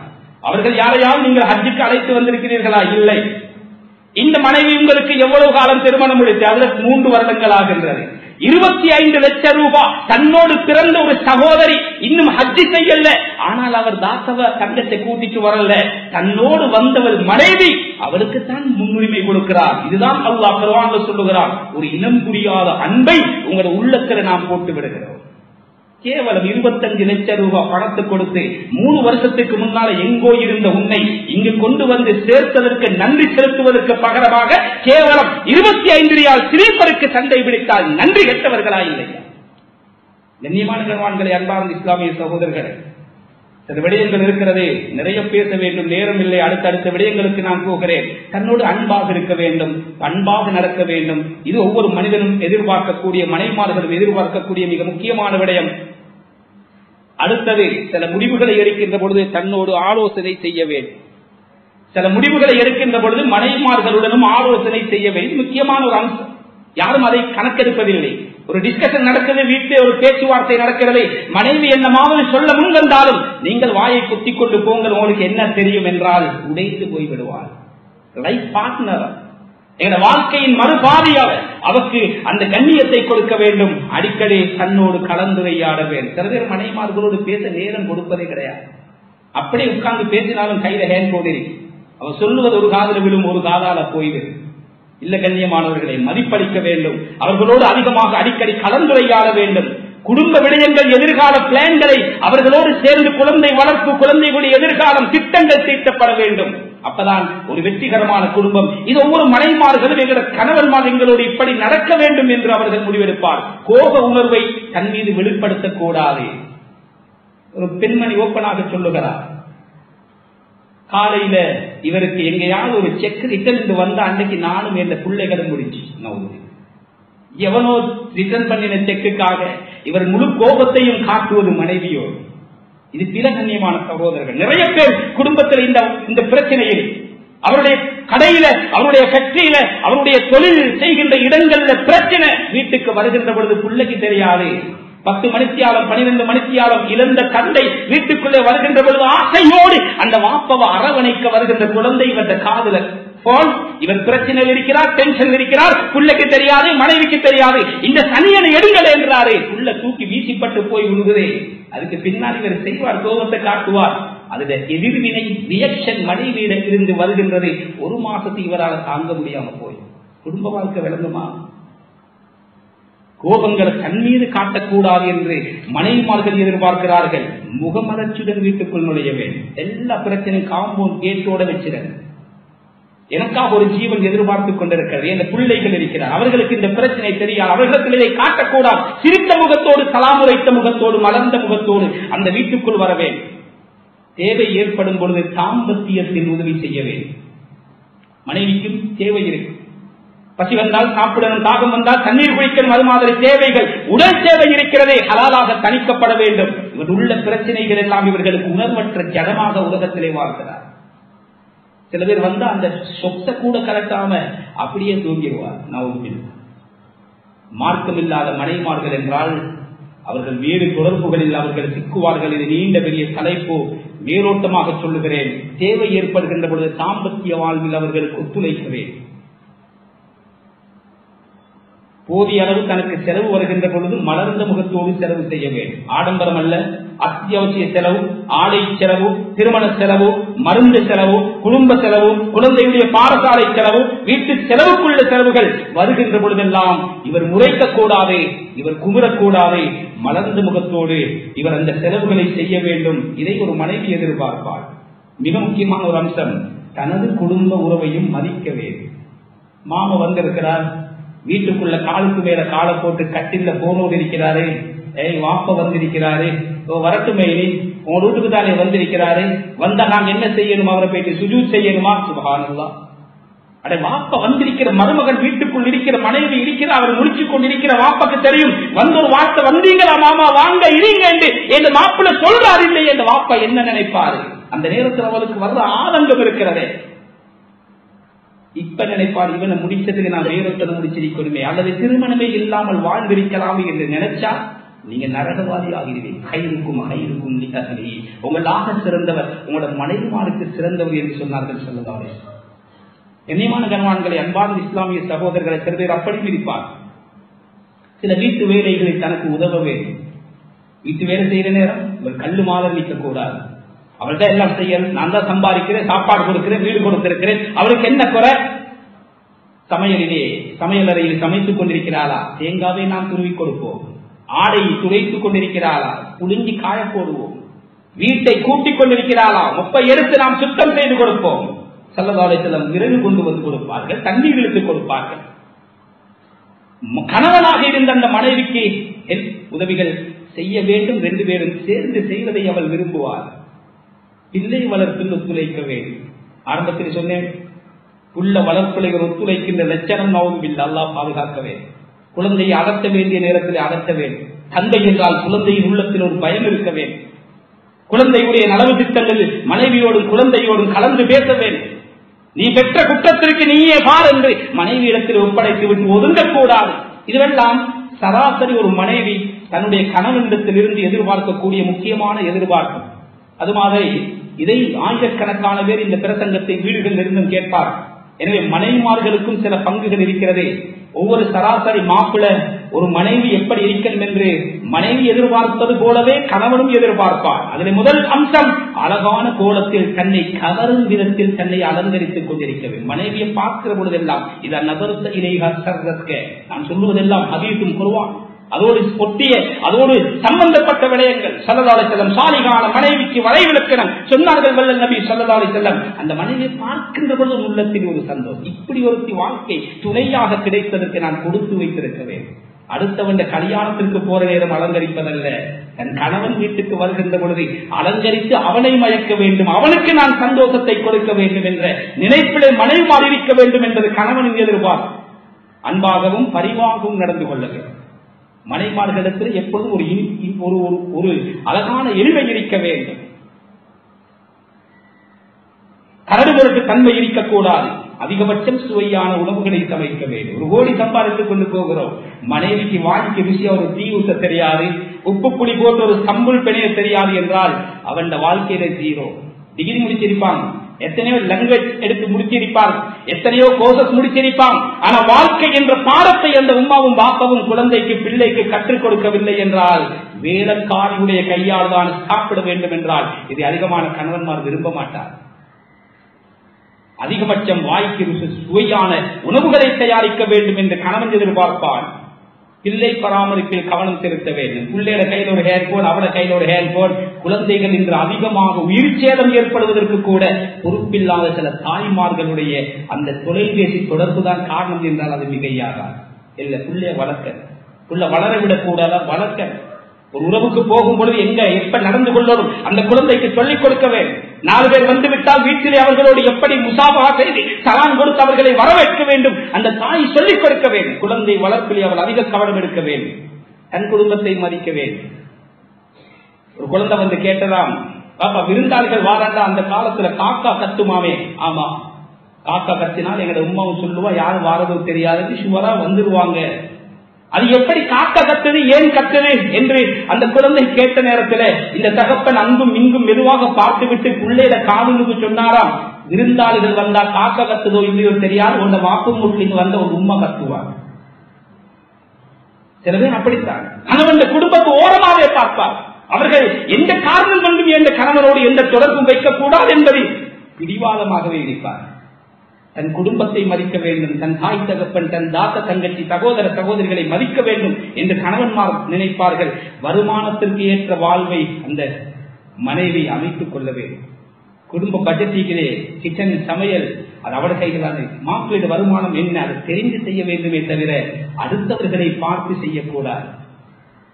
அவர்கள் யாரையாவது நீங்கள் ஹஜ்ஜுக்கு அழைத்து வந்திருக்கிறீர்களா? இல்லை. இந்த மனைவி உங்களுக்கு எவ்வளவு காலம் திருமணம் முடித்து? அதுல 3 வருடங்கள் ஆகின்றது. 25 லட்சம் ரூபாய் தன்னோடு பிறந்த ஒரு சகோதரி இன்னும் ஹஜ்ஜி செய்யல. ஆனால் அவர் தாத்தவ தங்கத்தை கூட்டிட்டு வரல. தன்னோடு வந்தவர் மனைவி, அவருக்கு தான் முன்னுரிமை கொடுக்கிறார். இதுதான் அல்லாஹ் குர்ஆன்ல சொல்லுகிறார், ஒரு இனம் புரியாத அன்பை உங்கள் உள்ளத்தில் நாம் போட்டு விடுகிறோம். கேவலம் 25 லட்சம் ரூபாய் பணத்தை கொடுத்து 3 வருஷத்துக்கு முன்னால எங்கோ இருந்த உன்னை இங்கு கொண்டு வந்து சேர்த்ததற்கு நன்றி செலுத்துவதற்கு பகரமாக கேவலம் 25 ரியால் சிரிப்பருக்கு சண்டை பிடித்தால் நன்றி கெட்டவர்களா இல்லையா? கண்ணியமான கண்வான்களை, அன்பார்ந்த இஸ்லாமிய சகோதரர்களே, சில விடயங்கள் இருக்கிறது, நிறைய பேச வேண்டும், நேரம் இல்லை. அடுத்தடுத்த விடயங்களுக்கு நான் போகிறேன். தன்னோடு அன்பாக இருக்க வேண்டும், அன்பாக நடக்க வேண்டும். இது ஒவ்வொரு மனிதனும் எதிர்பார்க்கக்கூடிய, மனைமார்களும் எதிர்பார்க்கக்கூடிய மிக முக்கியமான விடயம். அடுத்தது, சில முடிவுகளை எடுக்கின்ற பொழுது தன்னோடு ஆலோசனை செய்ய வேண்டும். சில முடிவுகளை எடுக்கின்ற பொழுது மனைமார்களுடனும் ஆலோசனை செய்ய வேண்டும். முக்கியமான ஒரு அம்சம். யாரும் அதை கணக்கெடுப்பதில்லை. ஒரு டிஸ்கஷன் நடக்கிறது, வீட்டிலே ஒரு பேச்சுவார்த்தை நடக்கிறது, மனைவி என்னமாவது சொல்ல முன் வந்தாலும் நீங்கள் வாயை குத்திக் கொண்டு போங்கள், உங்களுக்கு என்ன தெரியும் என்றால் உடைத்து போய்விடுவார். லைஃப் பார்ட்னர், எங்க வாழ்க்கையின் மறுபாதியாக அவருக்கு அந்த கண்ணியத்தை கொடுக்க வேண்டும். அடிக்கடி தன்னோடு கலந்துரையாட வேண்டும். சில பேர் மனைமார்களோடு பேச நேரம் கொடுப்பதே கிடையாது. அப்படியே உட்கார்ந்து பேசினாலும் கையில ஹேண்ட் போடுறீங்க. அவர் சொல்லுவது ஒரு காதல விழும், ஒரு காதால போய்விடும். இல்ல கண்ணியமானவர்களை மதிப்பளிக்க வேண்டும். அவர்களோடு அதிகமாக அடிக்கடி கலந்துரையாட வேண்டும். குடும்ப விடயங்கள், எதிர்கால பிளான்களை அவர்களோடு சேர்ந்து குழந்தை வளர்ப்பு, குழந்தைகளுடைய எதிர்காலம் திட்டங்கள் தீட்டப்பட வேண்டும். அப்பதான் ஒரு வெற்றிகரமான குடும்பம். இது ஒவ்வொரு மனைமார்களும் எங்களோட கணவன்மார் எங்களோடு இப்படி நடக்க வேண்டும் என்று அவர்கள் முடிவெடுப்பார். கோப உணர்வை தன் மீது வெளிப்படுத்தக்கூடாது. ஒரு பெண்மணி ஓப்பனாக சொல்லுகிறார், காலையில இவருக்கு எங்கேயாவது ஒரு செக் ரிட்டர்ன் வந்த அன்னைக்கு நானும் என் பிள்ளைகளும் முடிச்சு, எவனோ ரிட்டர்ன் பண்ணின செக்குக்காக இவர் முழு கோபத்தையும் காட்டுவது மனைவியோடு. இது சில கண்ணியமான சகோதரர்கள். நிறைய பேர் குடும்பத்தில் இந்த பிரச்சனையில், அவருடைய கடையில, அவருடைய ஃபேக்டரியில, அவருடைய தொழில் செய்கின்ற இடங்கள்ல பிரச்சனை. வீட்டுக்கு வருகின்ற பொழுது பிள்ளைக்கு தெரியாது. 10 மணித்தியாலம் 12 மணித்தியாலம் இழந்த தந்தை வீட்டுக்குள்ளே வருகின்ற பொழுது ஆசையோடு அந்த வாப்பவை அரவணைக்க வருகின்ற குழந்தை இவற்ற காதுல போன், இவர் பிரச்சனையில் இருக்கிறார், டென்ஷன் இருக்கிறார், பிள்ளைக்கு தெரியாது, மனைவிக்கு தெரியாது. இந்த சனியனை எடுங்கள் என்றாரு. புள்ள தூக்கி வீசிப்பட்டு போய் விழுகுதே. அதுக்கு பின்னால் இவர் செய்வார், கோபத்தை காட்டுவார். அதுல எதிர்வினை ரியாக்ஷன் மனைவியிடம் இருந்து வருகின்றது. ஒரு மாசத்துக்கு இவரால் தாங்க முடியாம போய் குடும்ப வாழ்க்கை விளங்குமா? கோபங்களை தன் மீது காட்டக்கூடாது என்று மனைவிமார்கள் எதிர்பார்க்கிறார்கள். முகமலர்ச்சியுடன் வீட்டுக்குள் நுழைய வேண்டும். எல்லா பிரச்சனையும் காம்பவுண்ட் கேட்டோட வச்சிருக்க. எனக்காக ஒரு ஜீவன் எதிர்பார்த்துக் கொண்டிருக்கிறது, என் பிள்ளைகள் இருக்கிறார், அவர்களுக்கு இந்த பிரச்சனை தெரியாது, அவர்களுக்கு இதை காட்டக்கூடாது. சிரித்த முகத்தோடு, சலாமுரைத்த முகத்தோடு, மலர்ந்த முகத்தோடு அந்த வீட்டுக்குள் வர வேண்டும். தேவை ஏற்படும் பொழுது தாம்பத்தியத்தில் உதவி செய்ய வேண்டும். மனைவிக்கும் தேவை இருக்கு. பசி வந்தால் சாப்பிடணும், தாகம் வந்தால் தண்ணீர் குடிக்கணும். அது மாதிரி தேவைகள், உடல் தேவை இருக்கிறதே, ஹலாலாக தணிக்கப்பட வேண்டும். இவர் உள்ள பிரச்சனைகள் எல்லாம் இவர்களுக்கு உணர்வற்ற ஜனமாக உலகத்திலே வாழ்கிறார். சில பேர் வந்து அந்த சொத்தை கூட கலட்டாம அப்படியே தூங்கிடுவார். மார்க்கம் இல்லாத மனைமார்கள் என்றால் அவர்கள் வேறு தொடர்புகளில் அவர்கள் சிக்குவார்கள். இது நீண்ட பெரிய தலைப்பு, மேலோட்டமாக சொல்லுகிறேன். தேவை ஏற்படுகின்ற பொழுது தாம்பத்திய வாழ்வில் அவர்களுக்கு ஒத்துழைக்க வேண்டும். போதிய அளவு தனக்கு செலவு வருகின்ற பொழுது மலர்ந்த முகத்தோடு செலவு செய்ய வேண்டும். ஆடம்பரம் அல்ல, அத்தியாவசிய செலவு, ஆடை செலவு, திருமண செலவு, மருந்து செலவு, குடும்ப செலவு, குழந்தையுடைய பாடசாலை செலவு, வீட்டு செலவுக்குள்ள செலவுகள் வருகின்ற பொழுதெல்லாம் இவர் முறைக்கக்கூடாது, இவர் குமுறக்கூடாது. மலர்ந்த முகத்தோடு இவர் அந்த செலவுகளை செய்ய வேண்டும். இதை ஒரு மனைவி எதிர்பார்ப்பார். மிக முக்கியமான ஒரு அம்சம், தனது குடும்ப உறவையும் மதிக்க வேண்டும். மாமா வந்திருக்கிறார், வீட்டுக்குள்ள காலுக்கு மேல காலை போட்டு கட்டில போனோடு இருக்கிறாரு. வாப்ப வந்திருக்கிறாரு, வரட்டுமே, உங்க வீட்டுக்கு தானே வந்திருக்கிறாரு, வந்தா நாங்க என்ன செய்யணும்? அவரை போயிட்டு சுஜூத் செய்யணுமா? சுபஹானல்லாஹ். அட, வாப்ப வந்திருக்கிற மருமகன் வீட்டுக்குள் இருக்கிற மனைவி இருக்கிற, அவர் முடிச்சு கொண்டிருக்கிற வாப்பாக்கு தெரியும். வந்த ஒரு வார்த்தை, வந்தீங்களா மாமா, வாங்க இருங்க என்று என் மாப்பிள்ள சொல்றாரு இல்லையே, இந்த வாப்பா என்ன நினைப்பாரு? அந்த நேரத்தில் அவளுக்கு வர்ற ஆதங்கம் இருக்கிறதே. இப்ப நினைப்பார், இவனை முடிச்சதுக்கு நான் வேறொத்தனை முடிச்சிருக்கணுமே, அல்லது திருமணமே இல்லாமல் வாழ்ந்திருக்கலாமே என்று நினைச்சா நீங்க நரகவாதி ஆகிறீர்கள். கைருக்கும் கைருக்கும் நிகழ்ச்சி, உங்களாக சிறந்தவர் உங்களோட மனைவிமாருக்கு சிறந்தவர் என்று சொன்னார்கள். சொல்லதாவே கண்ணியமான கனவான்களை, அன்பார்ந்த இஸ்லாமிய சகோதரர்களை, சில பேர் அப்படி பிரிப்பார். சில வீட்டு வேலைகளை தனக்கு உதவ வேண்டும். வீட்டு வேலை செய்யற நேரம் இவர் கல்லு மாதிரி நிற்க கூடாது. அவள் தான் எல்லாம் செய்யணும், நான் தான் சம்பாதிக்கிறேன், சாப்பாடு கொடுக்கிறேன், வீடு கொடுத்திருக்கிறேன், அவருக்கு என்ன குறை? சமையலறையில் சமைத்துக் கொண்டிருக்கிறாளா? தேங்காவை நாம் துருவி கொடுப்போம். ஆடையை துவைத்துக் கொண்டிருக்கிறாளா? புழுங்கி காய போடுவோம். வீட்டை கூட்டிக் கொண்டிருக்கிறாளா? மொப்பை எடுத்து நாம் சுத்தம் செய்து கொடுப்போம். ஸல்லல்லாஹு அலைஹி வஸல்லம் விறகு கொண்டு வந்து கொடுப்பார்கள், தண்ணீர் இழுத்து கொடுப்பார்கள். கணவனாக இருந்த அந்த மனைவிக்கு உதவிகள் செய்ய வேண்டும். 2 பேரும் சேர்ந்து செய்வதை அவள் விரும்புவார். பிள்ளை வளர்ப்பில் ஒத்துழைக்க வேண்டும். ஆரம்பத்தில் சொன்னேன், உள்ள வளர்ப்பிலைகள் ஒத்துழைக்கின்ற லட்சணம் நவுபில் அல்லாஹ் பாதுகாக்க வேண்டும். குழந்தையை அகற்ற வேண்டிய நேரத்தில் அகற்ற வேண்டும். தந்தை என்றால் குழந்தையின் உள்ளத்தில் ஒரு பயம் இருக்க வேண்டும். குழந்தையுடைய நலவு திட்டங்களில் மனைவியோடும் குழந்தையோடும் கலந்து பேச வேண்டும். நீ பெற்ற குற்றத்திற்கு நீயே பார் என்று மனைவியிடத்தில் ஒப்படைத்து விட்டு ஒதுங்கக்கூடாது. இதுவெல்லாம் சராசரி ஒரு மனைவி தன்னுடைய கணவனிடத்தில் இருந்து எதிர்பார்க்கக்கூடிய முக்கியமான எதிர்பார்ப்பு. அது மாதிரி இதை ஆயிரக்கணக்கான பேர் இந்த பிரசங்கத்தை வீடுகளில் இருந்தும் கேட்பார். எனவே மனைவிமார்களுக்கும் சில பங்குகள் இருக்கிறது. ஒவ்வொரு சராசரி மாப்பிள்ளை ஒரு மனைவி எப்படி இருக்கணும் என்று மனைவி எதிர்பார்ப்பது போலவே கணவனும் எதிர்பார்ப்பார். அதில் முதல் அம்சம் அழகான கோலத்தில் தன்னை கவரும் விதத்தில் தன்னை அலங்கரித்துக் கொண்டிருக்க வேண்டும். மனைவியை பார்க்கிற பொழுதெல்லாம் இதை நபர்த்த இலைக நான் சொல்லுவதெல்லாம் ஹதீஸும் குர்ஆன் அதோடு ஒட்டிய அதோடு சம்பந்தப்பட்ட விடயங்கள். ஸல்லல்லாஹு அலைஹி வஸல்லம் சாலிகான மனைவிக்கு வரைவிலக்கணம் சொன்னார்கள். வல்லல் நபி ஸல்லல்லாஹு அலைஹி வஸல்லம் அந்த மனைவியை பார்க்கின்ற பொழுது உள்ளத்தில் ஒரு சந்தோஷம். இப்படி ஒரு வாழ்க்கை துணையாக கிடைத்ததற்கு நான் கொடுத்து வைத்திருக்க வேண்டும். அடுத்தவன் கல்யாணத்திற்கு போற நேரம் அலங்கரிப்பதல்ல, தன் கணவன் வீட்டுக்கு வருகின்ற பொழுது அலங்கரித்து அவனை மயக்க வேண்டும், அவனுக்கு நான் சந்தோஷத்தை கொடுக்க வேண்டும் என்ற நினைப்பிலே மனைவி மாறியிருக்க வேண்டும் என்பது கணவனின் எதிர்பார்ப்பு. அன்பாகவும் பரிவாகவும் நடந்து கொள்ள வேண்டும். மனைமார்களிடத்தில் எப்பொழுதும் ஒரு அழகான எளிமை இருக்க வேண்டும். கரடுமுரட்டு தன்மை இருக்கக்கூடாது. அதிகபட்சம் சுவையான உணவுகளை சமைக்க வேண்டும். ஒரு கோடி சம்பாதித்துக் கொண்டு போகிறோம், மனைவிக்கு வாய்க்கு ருசியா ஒரு தீ ஊட்ட தெரியாது, உப்பு புளி போட்டு ஒரு சம்புல் பெணைய தெரியாது என்றால் அவன் வாழ்க்கையில ஜீரோ. டிகிரி முடிச்சிருப்பான், எத்தனையோ லாங்குவேஜ் எடுத்து முடிச்சிருப்பார், எத்தனையோ கோர்சஸ் முடிச்சிருப்பான். ஆனா வாழ்க்கை என்ற பாடத்தை அந்த உம்மாவும் பாப்பாவும் குழந்தைக்கு பிள்ளைக்கு கற்றுக் கொடுக்கவில்லை என்றால் வேலைக்காரியுடைய கையால் தான் சாப்பிட வேண்டும் என்றால் இதை அதிகமான கணவன்மார் விரும்ப மாட்டார். அதிகபட்சம் வாய்க்கு சுவையான உணவுகளை தயாரிக்க வேண்டும் என்று கணவன் எதிர்பார்ப்பான். பிள்ளை பராமரிப்பில் கவனம் செலுத்த வேண்டும். பிள்ளையோட கையில் ஒரு ஹேர்போன், அவட கையில் ஒரு ஹேர்போன். குழந்தைகள் இன்று அதிகமாக உயிர் சேதம் ஏற்படுவதற்கு கூட பொறுப்பில்லாத சில தாய்மார்களுடைய அந்த தொலைபேசி தொடர்பு தான் காரணம் என்றால் அது மிகையாகாது. இல்ல, பிள்ளைய வளர்க்க, புள்ள வளரவிடக் கூடாத வளர்க்க. ஒரு உறவுக்கு போகும் பொழுது எங்க எப்ப நடந்து கொள்ளணும் அந்த குழந்தைக்கு சொல்லிக் கொடுக்க வேண்டும். 4 பேர் வந்துவிட்டால் வீட்டிலே அவர்களோடு எப்படி முசாபா செய்து சலான் கொடுத்து அவர்களை வரவேற்க வேண்டும் அந்த தாய் சொல்லிக் கொடுக்க வேண்டும். குழந்தை வளர்ப்பிலே அவள் அதிக கவனம் எடுக்க வேண்டும். தன் குடும்பத்தை மதிக்க வேண்டும். ஒரு குழந்தை வந்து கேட்டதாம், பாப்பா விருந்தாளிகள் வாராண்டா, அந்த காலத்துல காக்கா கத்துமாவே. ஆமா, காக்கா கத்தினால் எங்களோட உமாவும் சொல்லுவா, யாரும் வாரதோ தெரியாது, சுவரா வந்துருவாங்க. அது எப்படி காக்கா கத்துது, ஏன் கத்துது என்று அந்த குழந்தை கேட்ட நேரத்தில் இந்த தகப்பன் அங்கும் இங்கும் மெதுவாக பார்த்துவிட்டு பிள்ளையில காதுக்கு சொன்னாராம், விருந்தாளிகள் வந்தா காக்கா கத்துதோ இல்லையோ தெரியாது, உங்க வாக்கு முட்லிங்க வந்த ஒரு உம்மா கத்துவார். சில பேர் அப்படித்தான் கணவன் குடும்பத்தை ஓரமாவே பார்ப்பார். அவர்கள் எந்த காரணம் கொண்டும் எந்த கணவனோடு எந்த தொடர்பும் வைக்கக்கூடாது என்பதை பிடிவாதமாகவே இருப்பார். தன் குடும்பத்தை மதிக்க வேண்டும், தன் தாய் தகப்பன், தன் தாத்த தங்கச்சி சகோதர சகோதரிகளை மதிக்க வேண்டும் என்று கணவன்மார் நினைப்பார்கள். வருமானத்திற்கு ஏற்ற வாழ்வை அந்த மனைவி அமைத்துக் கொள்ள வேண்டும். குடும்ப பட்ஜெட்டிலே கிச்சன் சமையல் அது அவட கைகளான மாப்பிள்ளை வருமானம் என்ன அதை தெரிந்து செய்ய வேண்டுமே தவிர அடுத்தவர்களை பார்த்து செய்யக்கூடாது.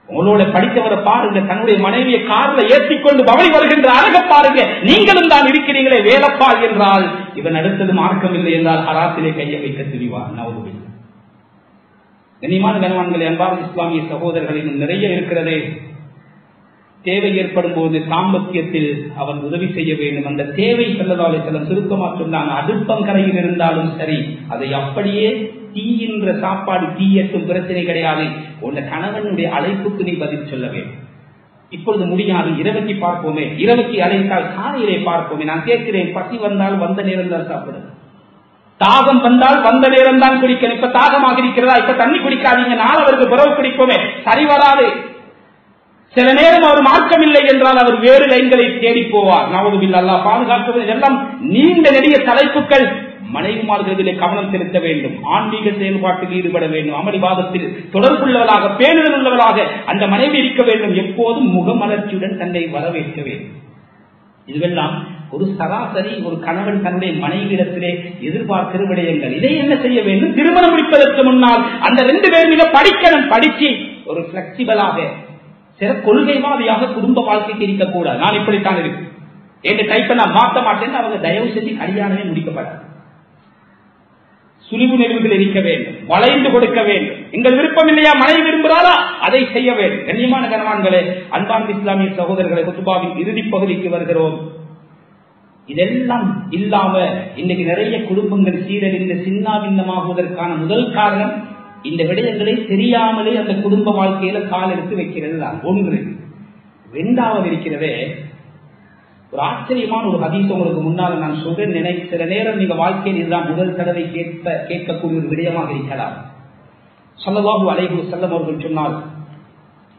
உங்களோட படித்தவரை பாருங்க, தன்னுடைய மனைவியை காரில் ஏற்றிக்கொண்டு பவனி வருகின்ற அழக பாருங்க. நீங்களும் தான் இருக்கிறீங்களே வேலப்பா என்றால் இவன் அடுத்தது மார்க்கம் இல்லை என்றால் ஹராத்திலே கையை வைக்க துணிவார். நவுதுபில் கண்ணியமான கணவான்களே, அன்பார்ந்த இஸ்லாமிய சகோதரர்களின் நிறைய இருக்கிறதே. தேவை ஏற்படும் போது தாம்பத்தியத்தில் அவன் உதவி செய்ய வேண்டும். அந்த தேவை ஸல்லல்லாஹு அலைஹி வஸல்லம் சுருக்கமா சொன்னாங்க, அடுப்பங்கரையில் இருந்தாலும் சரி அதை அப்படியே தீ என்ற சாப்பாடு தீயட்டும் பிரச்சனை கிடையாது, உன் கணவனுடைய அழைப்புக்கு நீ பதில் சொல்ல வேண்டும். இப்பொழுது முடியாது, இரவுக்கு பார்ப்போமே, இரவுக்கு அழைத்தால் காலையிலே பார்ப்போமே. நான் கேட்கிறேன், பசி வந்தால் வந்த நேரம் தான் சாப்பிடுங்க, தாகம் வந்தால் வந்த நேரம் தான் குடிக்கணும். இப்ப தாகமாக இருக்கிறதா, இப்ப தண்ணி குடிக்காதீங்க, நாளவருக்கு பிறகு குடிப்போமே, சரி வராது. சில நேரம் அவர் மார்க்கம் இல்லை என்றால் அவர் வேறு லைன்களை தேடி போவார். நவுதுபில்லாஹ், அல்லாஹ் பாதுகாக்கிறது. இதெல்லாம் நீண்ட நெடிய தலைப்புகள். மனைவிமார்களிலே கவனம் செலுத்த வேண்டும், ஆன்மீக செயல்பாட்டில் ஈடுபட வேண்டும், அமளிவாதத்தில் தொடர்புள்ளவளாக பேணுதல் உள்ளவளாக அந்த மனைவி இருக்க வேண்டும். எப்போதும் முகமலர்ச்சியுடன் தன்னை வரவேற்க வேண்டும். இதுவெல்லாம் ஒரு சராசரி ஒரு கணவன் தன்னுடைய மனைவியிடத்திலே எதிர்பார்க்கிற விடயங்கள். இதை என்ன செய்ய வேண்டும்? திருமணம் முடிப்பதற்கு முன்னால் அந்த 2 பேரும் படிக்கணும். படிச்சு ஒரு பிளெக்சிபிளாக சில கொள்கைவாதியாக குடும்ப வாழ்க்கைக்கு இருக்கக்கூடாது. நான் இப்படித்தான் இருக்கு, என் டைப்பை நான் மாற்ற மாட்டேன்னு அவங்க தயவு செஞ்சு கல்யாணமே முடிக்கப்படாது. சுழிவு நெருவுகள் இருக்க வேண்டும், வளைந்து கொடுக்க வேண்டும். எங்கள் விருப்பம் இல்லையா, மனைவி விரும்புகிறாரா, அதை செய்ய வேண்டும். கண்ணியமான கணவான்களே, அன்பார்ந்த இஸ்லாமிய சகோதரர்களை, குத்துபாவின் இறுதி பகுதிக்கு வருகிறோம். இதெல்லாம் இல்லாம இன்னைக்கு நிறைய குடும்பங்கள் சீரழிந்து சின்னாபின்னமாகுவதற்கான முதல் காரணம் இந்த விடயங்களை தெரியாமலே அந்த குடும்ப வாழ்க்கையில கால் எடுத்து வைக்கிறது தான் ஒன்று. இரண்டாவது இருக்கிறதே ஒரு ஆச்சரியமான ஒரு ஹதீஸ் உங்களுக்கு முன்னால் நான் சொல்றேன். சில நேரம் நீங்க வாழ்க்கையில் இதுதான் முதல் தடவை கேட்கக்கூடிய ஒரு விடயமாக இருக்கலாம். ஸல்லல்லாஹு அலைஹி வஸல்லம் அவர்கள் சொன்னார்,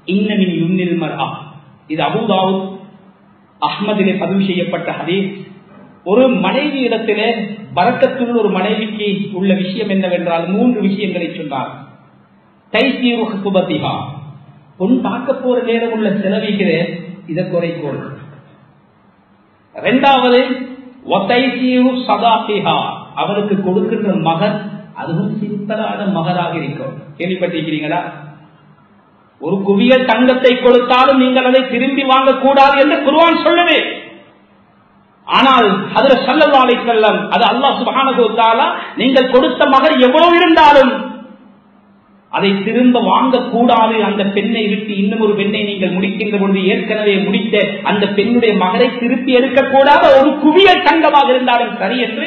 இன்னமின் யுன்னில் மர்ஆ. இது அபூ தாவூத் அஹ்மதிலே பதிவு செய்யப்பட்ட ஹதீஸ். ஒரு மனைவி இடத்திலே பரக்கத்துள்ள ஒரு மனைவிக்கு உள்ள விஷயம் என்னவென்றால் 3 விஷயங்களை சொன்னார். தைசீரு ஹுபதிஹா, பொன் பார்க்க போற நேரம் உள்ள செலவிக்கிறே இதை குறைக்கோள். இரண்டாவது வதைசீரு சதாபிஹா, அவருக்கு கொடுக்கின்ற மகன் அதுவும் சிம்பிளான மகராக இருக்கும். கேள்விப்பட்டிருக்கிறீங்களா? ஒரு குவிய தங்கத்தை கொடுத்தாலும் நீங்கள் அதை திரும்பி வாங்கக்கூடாது என்று குர்ஆன் சொல்லுது. ஆனால் ஹஜ்ரத் ஸல்லல்லாஹு அலைஹி வஸல்லம், அது அல்லாஹ் சுப்ஹானஹு வ தஆலா, நீங்கள் கொடுத்த மகர் எவ்வளவு இருந்தாலும் அதை திரும்ப வாங்கக்கூடாது. அந்த பெண்ணை விட்டு இன்னும் ஒரு பெண்ணை நீங்கள் முடிக்கின்ற பொழுது ஏற்கனவே முடித்த அந்த பெண்ணுடைய மகரை திருப்பி எடுக்கக்கூடாத ஒரு குவிய தங்கமாக இருந்தாலும் சரி என்று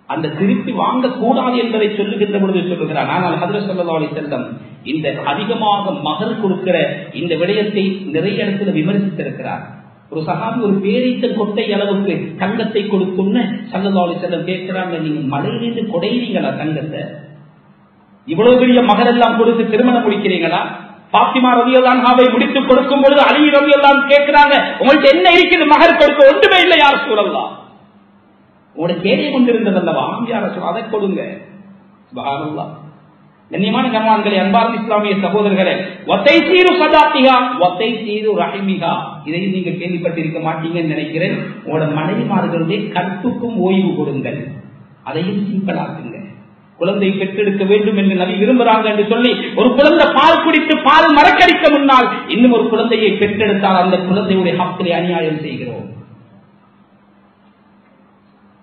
அந்த திருப்பி வாங்கக்கூடாது என்பதை சொல்லுகின்ற பொழுது சொல்லுகிறார். ஆனால் ஹஜ்ரத் ஸல்லல்லாஹு அலைஹி வஸல்லம் இந்த அதிகமாக மகர் கொடுக்கிற இந்த விடயத்தை நிறைய இடத்துல விமர்சித்திருக்கிறார். ஒரு சஹாபி ஒரு பேரீச்சல் கொட்டை அளவுக்கு தங்கத்தை கொடுக்கும்னு ஸல்லல்லாஹு அலைஹி வஸல்லம் கேட்கிறாங்க, நீங்க மலையிலிருந்து கொடைவீங்களா தங்கத்தை? இவ்வளவு பெரிய மகர் எல்லாம் கொடுத்து திருமணம் முடிக்கிறீங்களா? பாத்திமா ரலியல்லாஹு அன்ஹாவை முடித்துக் கொடுக்கும் பொழுது அலி ரலியல்லாஹு அன்ஹு கேட்கிறாங்க, உங்கள்ட்ட என்ன இருக்குது மகர் கொடுக்க? ஒன்றுமே இல்லை யா ரசூலல்லாஹ். உங்களோட தேடிய கொண்டிருந்ததல்லவா, யா ரசூல், அதை கொடுங்க. சுப்ஹானல்லாஹ். கண்ணியமான கண்வான்களே, அன்பார்ந்த இஸ்லாமிய சகோதரர்களே, வதைசீரு சதாத்திஹா வதைசீரு ரஹிமிஹா, இதையும் நீங்க கேள்விப்பட்டிருக்க மாட்டீங்கன்னு நினைக்கிறேன். உங்களோட மனைவிமார்களுடைய கற்புக்கும் ஓய்வு கொடுங்கள், அதையும் சிம்பிளாக்குங்க. குழந்தை பெற்றெடுக்க வேண்டும் என்று நபி விரும்புகிறாங்க என்று சொல்லி ஒரு குழந்தை பால் குடித்து பால் மறக்கடிக்க முன்னால் இன்னும் ஒரு குழந்தையை பெற்றெடுத்தால் அந்த குழந்தையுடைய ஹக்கிலே அநியாயம் செய்கிறோம்.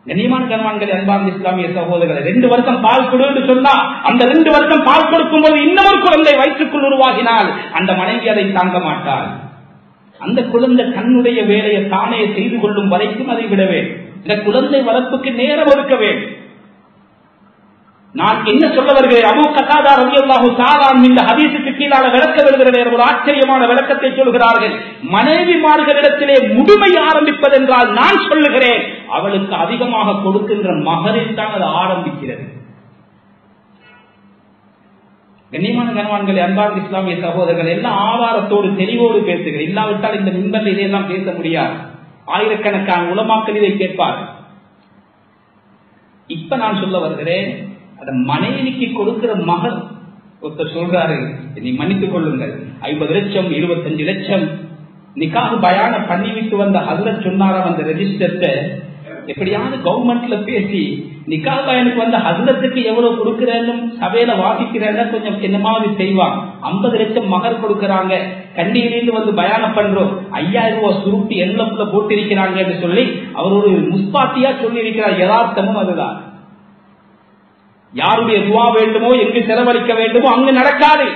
கண்ணியமான கண்வான்களை, அன்பார்ந்த இஸ்லாமிய சகோதரர்களை, 2 வருஷம் பால் கொடு சொன்னா அந்த 2 வருஷம் பால் கொடுக்கும் போது இன்னொரு குழந்தை வயிற்றுக்குள் உருவாகினால் அந்த மனைவி அதை தாங்க மாட்டாள். அந்த குழந்தை தன்னுடைய வேலையை தானே செய்து கொள்ளும் வரைக்கும் அதை விட வேண்டும். இந்த குழந்தை வளர்ப்புக்கு நேரம் ஒதுக்க வேண்டும். நான் என்ன சொல்ல வருகிறேன்? அபூ கத்தாதா ரலியல்லாஹு தஆலா இந்த ஹதீஸுக்கு கீழான விளக்கம் எழுதுகிறேன். ஒரு ஆச்சரியமான விளக்கத்தை சொல்கிறார்கள். மனைவிமார்களிடத்திலே முதுமை ஆரம்பிப்பதென்றால் நான் சொல்லுகிறேன், அவளுக்கு அதிகமாக கொடுக்கின்ற மகரில் தான் அது ஆரம்பிக்கிறது. கண்ணியமான கணவான்களே, அன்பார்ந்த இஸ்லாமிய சகோதரர்கள், எல்லாம் ஆதாரத்தோடு தெளிவோடு பேசுகிறேன். இல்லாவிட்டால் இந்த மிம்பரில் இதையெல்லாம் பேச முடியாது. ஆயிரக்கணக்கான உலமாக்கள் இதை கேட்பார். இப்ப நான் சொல்ல வருகிறேன், அந்த மனைவிக்கு கொடுக்கிற மகன் ஒருத்தர் சொல்றாரு, நீ மன்னித்துக் கொள்ளுங்கள், 50 லட்சம் 25 லட்சம் நிக்காஹ் பயான பண்ணிவிட்டு வந்த ஹஜ்ரத் சொன்னாராம், அந்த ரெஜிஸ்டர்ட்ட எப்படியாவது கவர்மெண்ட்ல பேசி நிக்காஹ் பயனுக்கு வந்த ஹஜ்ரத்துக்கு எவ்வளவு கொடுக்கிறேன்னு சபையில வாசிக்கிறேன்னா கொஞ்சம் என்னமாவது செய்வான். 50 லட்சம் மகர் கொடுக்கறாங்க, கண்டியிலிருந்து வந்து பயானம் பண்றோம், 5000 ரூபாய் சுருட்டி எல்லப்புல போட்டிருக்கிறாங்க என்று சொல்லி அவர் ஒரு முஸ்பாத்தியா சொல்லி இருக்கிறார். யதார்த்தமும் அதுதான். யாருடைய துவா வேண்டுமோ, எங்கு செலவழிக்க வேண்டுமோ அங்கு நடக்காது.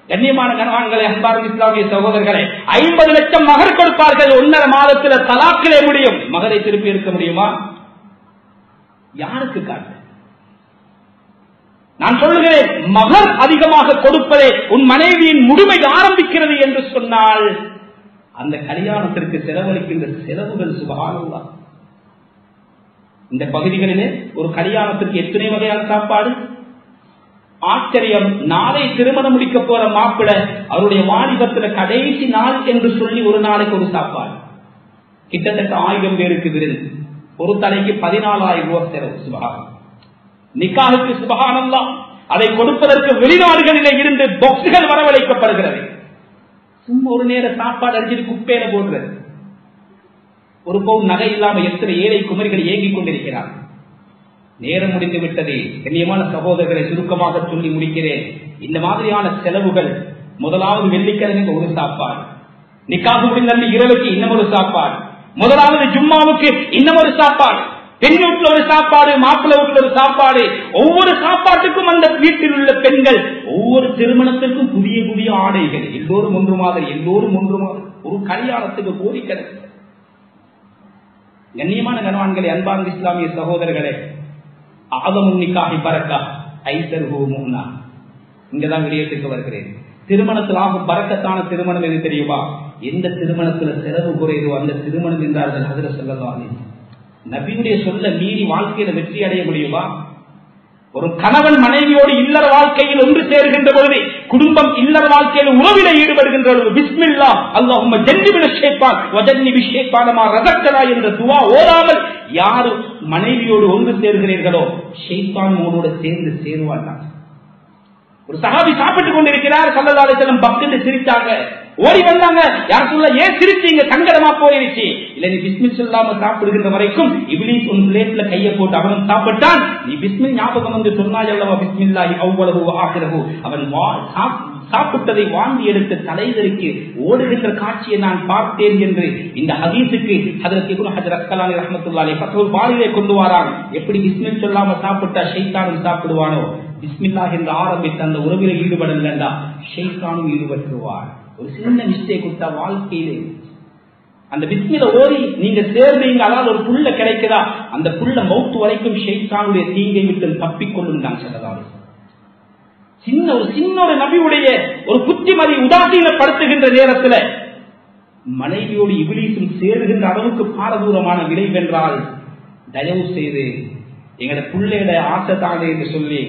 கண்ணியமான கணவான்களே, அன்பார்ந்த இஸ்லாமிய சகோதரர்களே, 50 லட்சம் மகர் கொடுப்பார்கள். 1.5 மாதத்தில் தலாக்கிலே முடியும். மகரை திருப்பி எடுக்க முடியுமா? யாருக்கு காட்டு? நான் சொல்லுகிறேன், மகர் அதிகமாக கொடுப்பதே உன் மனைவியின் முழுமை ஆரம்பிக்கிறது என்று சொன்னால் அந்த கல்யாணத்திற்கு செலவழிக்கின்ற செலவுகள் சுபஹானல்லாஹ். இந்த பகுதிகளிலே ஒரு கல்யாணத்திற்கு எத்தனை வகையான சாப்பாடு? ஆச்சரியம். நாளை திருமணம் முடிக்க போற மாப்பிள்ளை அவருடைய வாலிபத்துல கடைசி நாள் என்று சொல்லி ஒரு நாளைக்கு ஒரு சாப்பாடு. கிட்டத்தட்ட 1000 பேருக்கு விருந்து. ஒரு தலைக்கு 14,000 ரூபாய் செலவு. சுபஹான். நிக்காஹுக்கு சுபஹானல்லாஹ். அதை கொடுப்பதற்கு வெளிநாடுகளிலே இருந்து பாக்ஸ்கள் வரவழைக்கப்படுகிறது. சும்மா ஒரு நேர சாப்பாடு அடிச்சுட்டு குப்பையில போடுறது. ஒரு பவுன் நகை இல்லாம எத்தனை ஏழை குமரிகள் ஏங்கிக் கொண்டிருக்கிறார். நேரம் முடிந்து விட்டது. கண்ணியமான சகோதரர்களை, சுருக்கமாக சொல்லி முடிக்கிறேன். இந்த மாதிரியான செலவுகள், முதலாவது வெள்ளிக்கிழமை ஒரு சாப்பாடு, நிக்காஹ் முடிந்த இரவுக்கு இன்னும் ஒரு சாப்பாடு, முதலாவது ஜும்மாவுக்கு இன்னும் ஒரு சாப்பாடு, பெண் வீட்டுல ஒரு சாப்பாடு, மாப்பிள்ளை வீட்டுல ஒரு சாப்பாடு. ஒவ்வொரு சாப்பாட்டுக்கும் அந்த வீட்டில் உள்ள பெண்கள் ஒவ்வொரு திருமணத்திற்கும் புதிய புதிய ஆடைகள், எல்லோரும் ஒன்று மாதிரி, எல்லோரும் ஒன்று மாதிரி. ஒரு கல்யாணத்துக்கு கோரிக்கணும். கண்ணியமான கணவான்களே, அன்பார்ந்த இஸ்லாமிய சகோதரர்களே, ஆதமுன்னிக்காகி பரக்கா ஐசர்ஹு முன்னா, இங்கதான் விடயத்துக்கு வருகிறேன். திருமணத்தில் ஆகும் பரக்கத்தான திருமணம் எது தெரியுமா? எந்த திருமணத்துல செலவு குறைதோ அந்த திருமணம் என்றார்கள் ஹஜ்ரத் ஸல்லல்லாஹு அலைஹி வஸல்லம். நபியுடைய சொல்ல மீறி வாழ்க்கையில வெற்றி அடைய முடியுமா? ஒரு கணவன் மனைவியோடு இல்லற வாழ்க்கையில் ஒன்று சேர்கின்ற பொழுது, குடும்பம் இல்லற வாழ்க்கையில் உறவில ஈடுபடுகின்ற பொழுது, பிஸ்மில்லாஹ் அல்லாஹும்ம ஜன்னிபின ஷைத்தான் வஜன்னிபி ஷைத்தான மா ரஸக்தனா என்ற துஆ ஓதாமல் யார் மனைவியோடு ஒன்று சேர்கிறீர்களோ ஷைத்தான் உங்களோடு சேர்ந்து சேருவான். ஒரு சஹாபி சாப்பிட்டுக் கொண்டிருக்கிறார், ஸல்லல்லாஹு அலைஹி வஸல்லம் பக்கத்துல சிரித்தாங்க. ஓடி வந்தாங்க, யார் சொல்ல ஏன் சிரிச்சீங்க, சங்கடமா போயிருச்சு. இல்ல, நீ பிஸ்மில் சொல்லாம சாப்பிடுகின்ற வரைக்கும் இப்லீஸ் உன் பிளேட்ல கையை போட்டு அவனும் சாப்பிட்டான். நீ பிஸ்மில் ஞாபகம் வந்து சொன்னாய் அல்லவா, பிஸ்மில்லாஹி அவ்வளவு ஆகிறது. அவன் சாப்பிட்டதை வாங்கி எடுத்து தலைவருக்கு ஓடுகின்ற காட்சியை நான் பார்த்தேன் என்று இந்த ஹதீஸுக்கு ஹஜ்ரத் இப்னு ஹஜர் அஸ்கலானி ரஹ்மத்துல்லாஹி அலைஹி ஃபத்ஹுல் பாரியிலே கொண்டு வராங்க. எப்படி பிஸ்மில் சொல்லாம சாப்பிட்டா ஷைத்தானும் சாப்பிடுவானோ, பிஸ்மில்லாஹ் என்று ஆரம்பித்து அந்த உறவில் ஈடுபடலண்டா ஷைத்தானும் ஈடுபட்டுவார். ஒரு சின்ன மிஸ்டேக் விட்டா வாழ்க்கையிலே அந்த பிஸ்மில ஓடி நீங்க சேர்ந்தீங்க, அதாவது ஒரு புல்ல கிடைக்குதா, அந்த புல்ல மௌத்து வரைக்கும் ஷைத்தானுடைய தீங்கை விட்டு தப்பிக்கொள்ளும். நான் சொல்லலாம், சின்ன ஒரு நபியுடைய ஒரு புத்திமதி உதாசீனப்படுத்துகின்ற நேரத்தில் மனைவியோடு இப்லீஸும் சேருகின்ற அளவுக்கு பாரதூரமான விளைவென்றால், தயவு செய்து எங்களோட பிள்ளைகளை ஆசைத்தானே என்று சொல்லி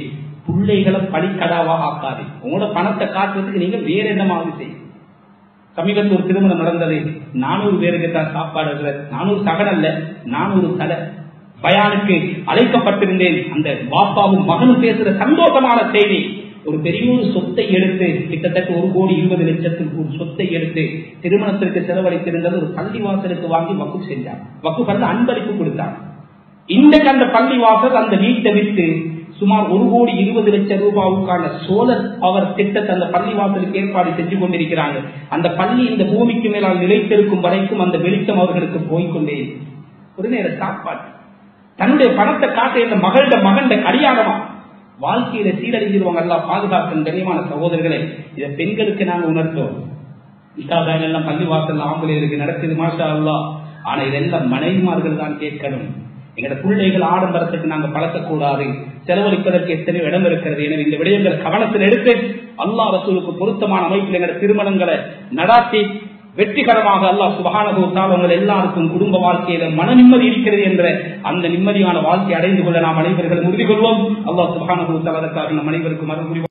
பிள்ளைகளை பழிக்கடாவாக ஆக்காது. உங்களோட பணத்தை காட்டுறதுக்கு நீங்க வேற என்னமாவது செய்யும். சமீபத்தில் ஒரு திருமணம் நடந்தது. 400 பேருக்கு தான் சாப்பாடு. 400 சகன் அல்ல, 400 தலை. பயானுக்கு அழைக்கப்பட்டிருந்தேன். அந்த பாப்பாவும் மகனும் பேசுற சந்தோஷமான செய்தி. ஒரு பெரிய ஒரு சொத்தை எடுத்து, கிட்டத்தட்ட 1,20,00,000 ஒரு சொத்தை எடுத்து திருமணத்திற்கு செலவழித்திருந்தது ஒரு பள்ளிவாசலுக்கு வாங்கி வக்குப் செஞ்சார். வக்குப் அன்பளிப்பு கொடுத்தார். இன்றைக்கு அந்த பள்ளிவாசல் அந்த வீட்டை விட்டு சுமார் 1,20,00,000 ரூபாவுக்கான சோலர் பவர் திட்டத்தை அந்த பள்ளிவாசலுக்கு ஏற்பாடு செஞ்சு கொண்டிருக்கிறாங்க. அந்த பள்ளி இந்த பூமிக்கு மேலால் நிலைத்திருக்கும் வரைக்கும் அந்த வெளிச்சம் அவர்களுக்கு போய்கொண்டே. ஒரு நேர சாப்பாடு தன்னுடைய பணத்தை காட்ட இந்த மகண்ட கடியாரமா வாழ்க்கையில சீரழிஞ்சிருவாங்க. எல்லாம் பாதுகாக்கும் கண்ணியமான சகோதரர்களை, இதை பெண்களுக்கு நாங்க உணர்த்தோம். எல்லாம் பள்ளிவாசல் ஆம்பளைகளுக்கு நடக்குது, மாஷா அல்லாஹ். ஆனா இதெல்லாம் மனைவிமார்கள் தான் கேட்கணும். எங்களோட பிள்ளைகள் ஆடம்பரத்துக்கு நாங்க பழக்கக்கூடாது. செலவழிப்பதற்கு எத்தனையோ இடம் இருக்கிறது. எனவே இந்த விடயங்களை கவனத்தில் எடுத்து அல்லாஹ் ரசூலுக்கு பொருத்தமான அமைப்பில் எங்களோட திருமணங்களை நடாத்தி வெற்றிகரமாக அல்லாஹ் சுப்ஹானஹு வ தஆலா உங்கள் எல்லாருக்கும் குடும்ப வாழ்க்கையில மன நிம்மதி இருக்கிறது என்ற அந்த நிம்மதியான வாழ்க்கை அடைந்து கொள்ள நாம் அனைவர்களும் உறுதி கொள்வோம். அல்லாஹ் சுப்ஹானஹு வ தஆலா நம் அனைவருக்கும் அருள் புரிவானாக.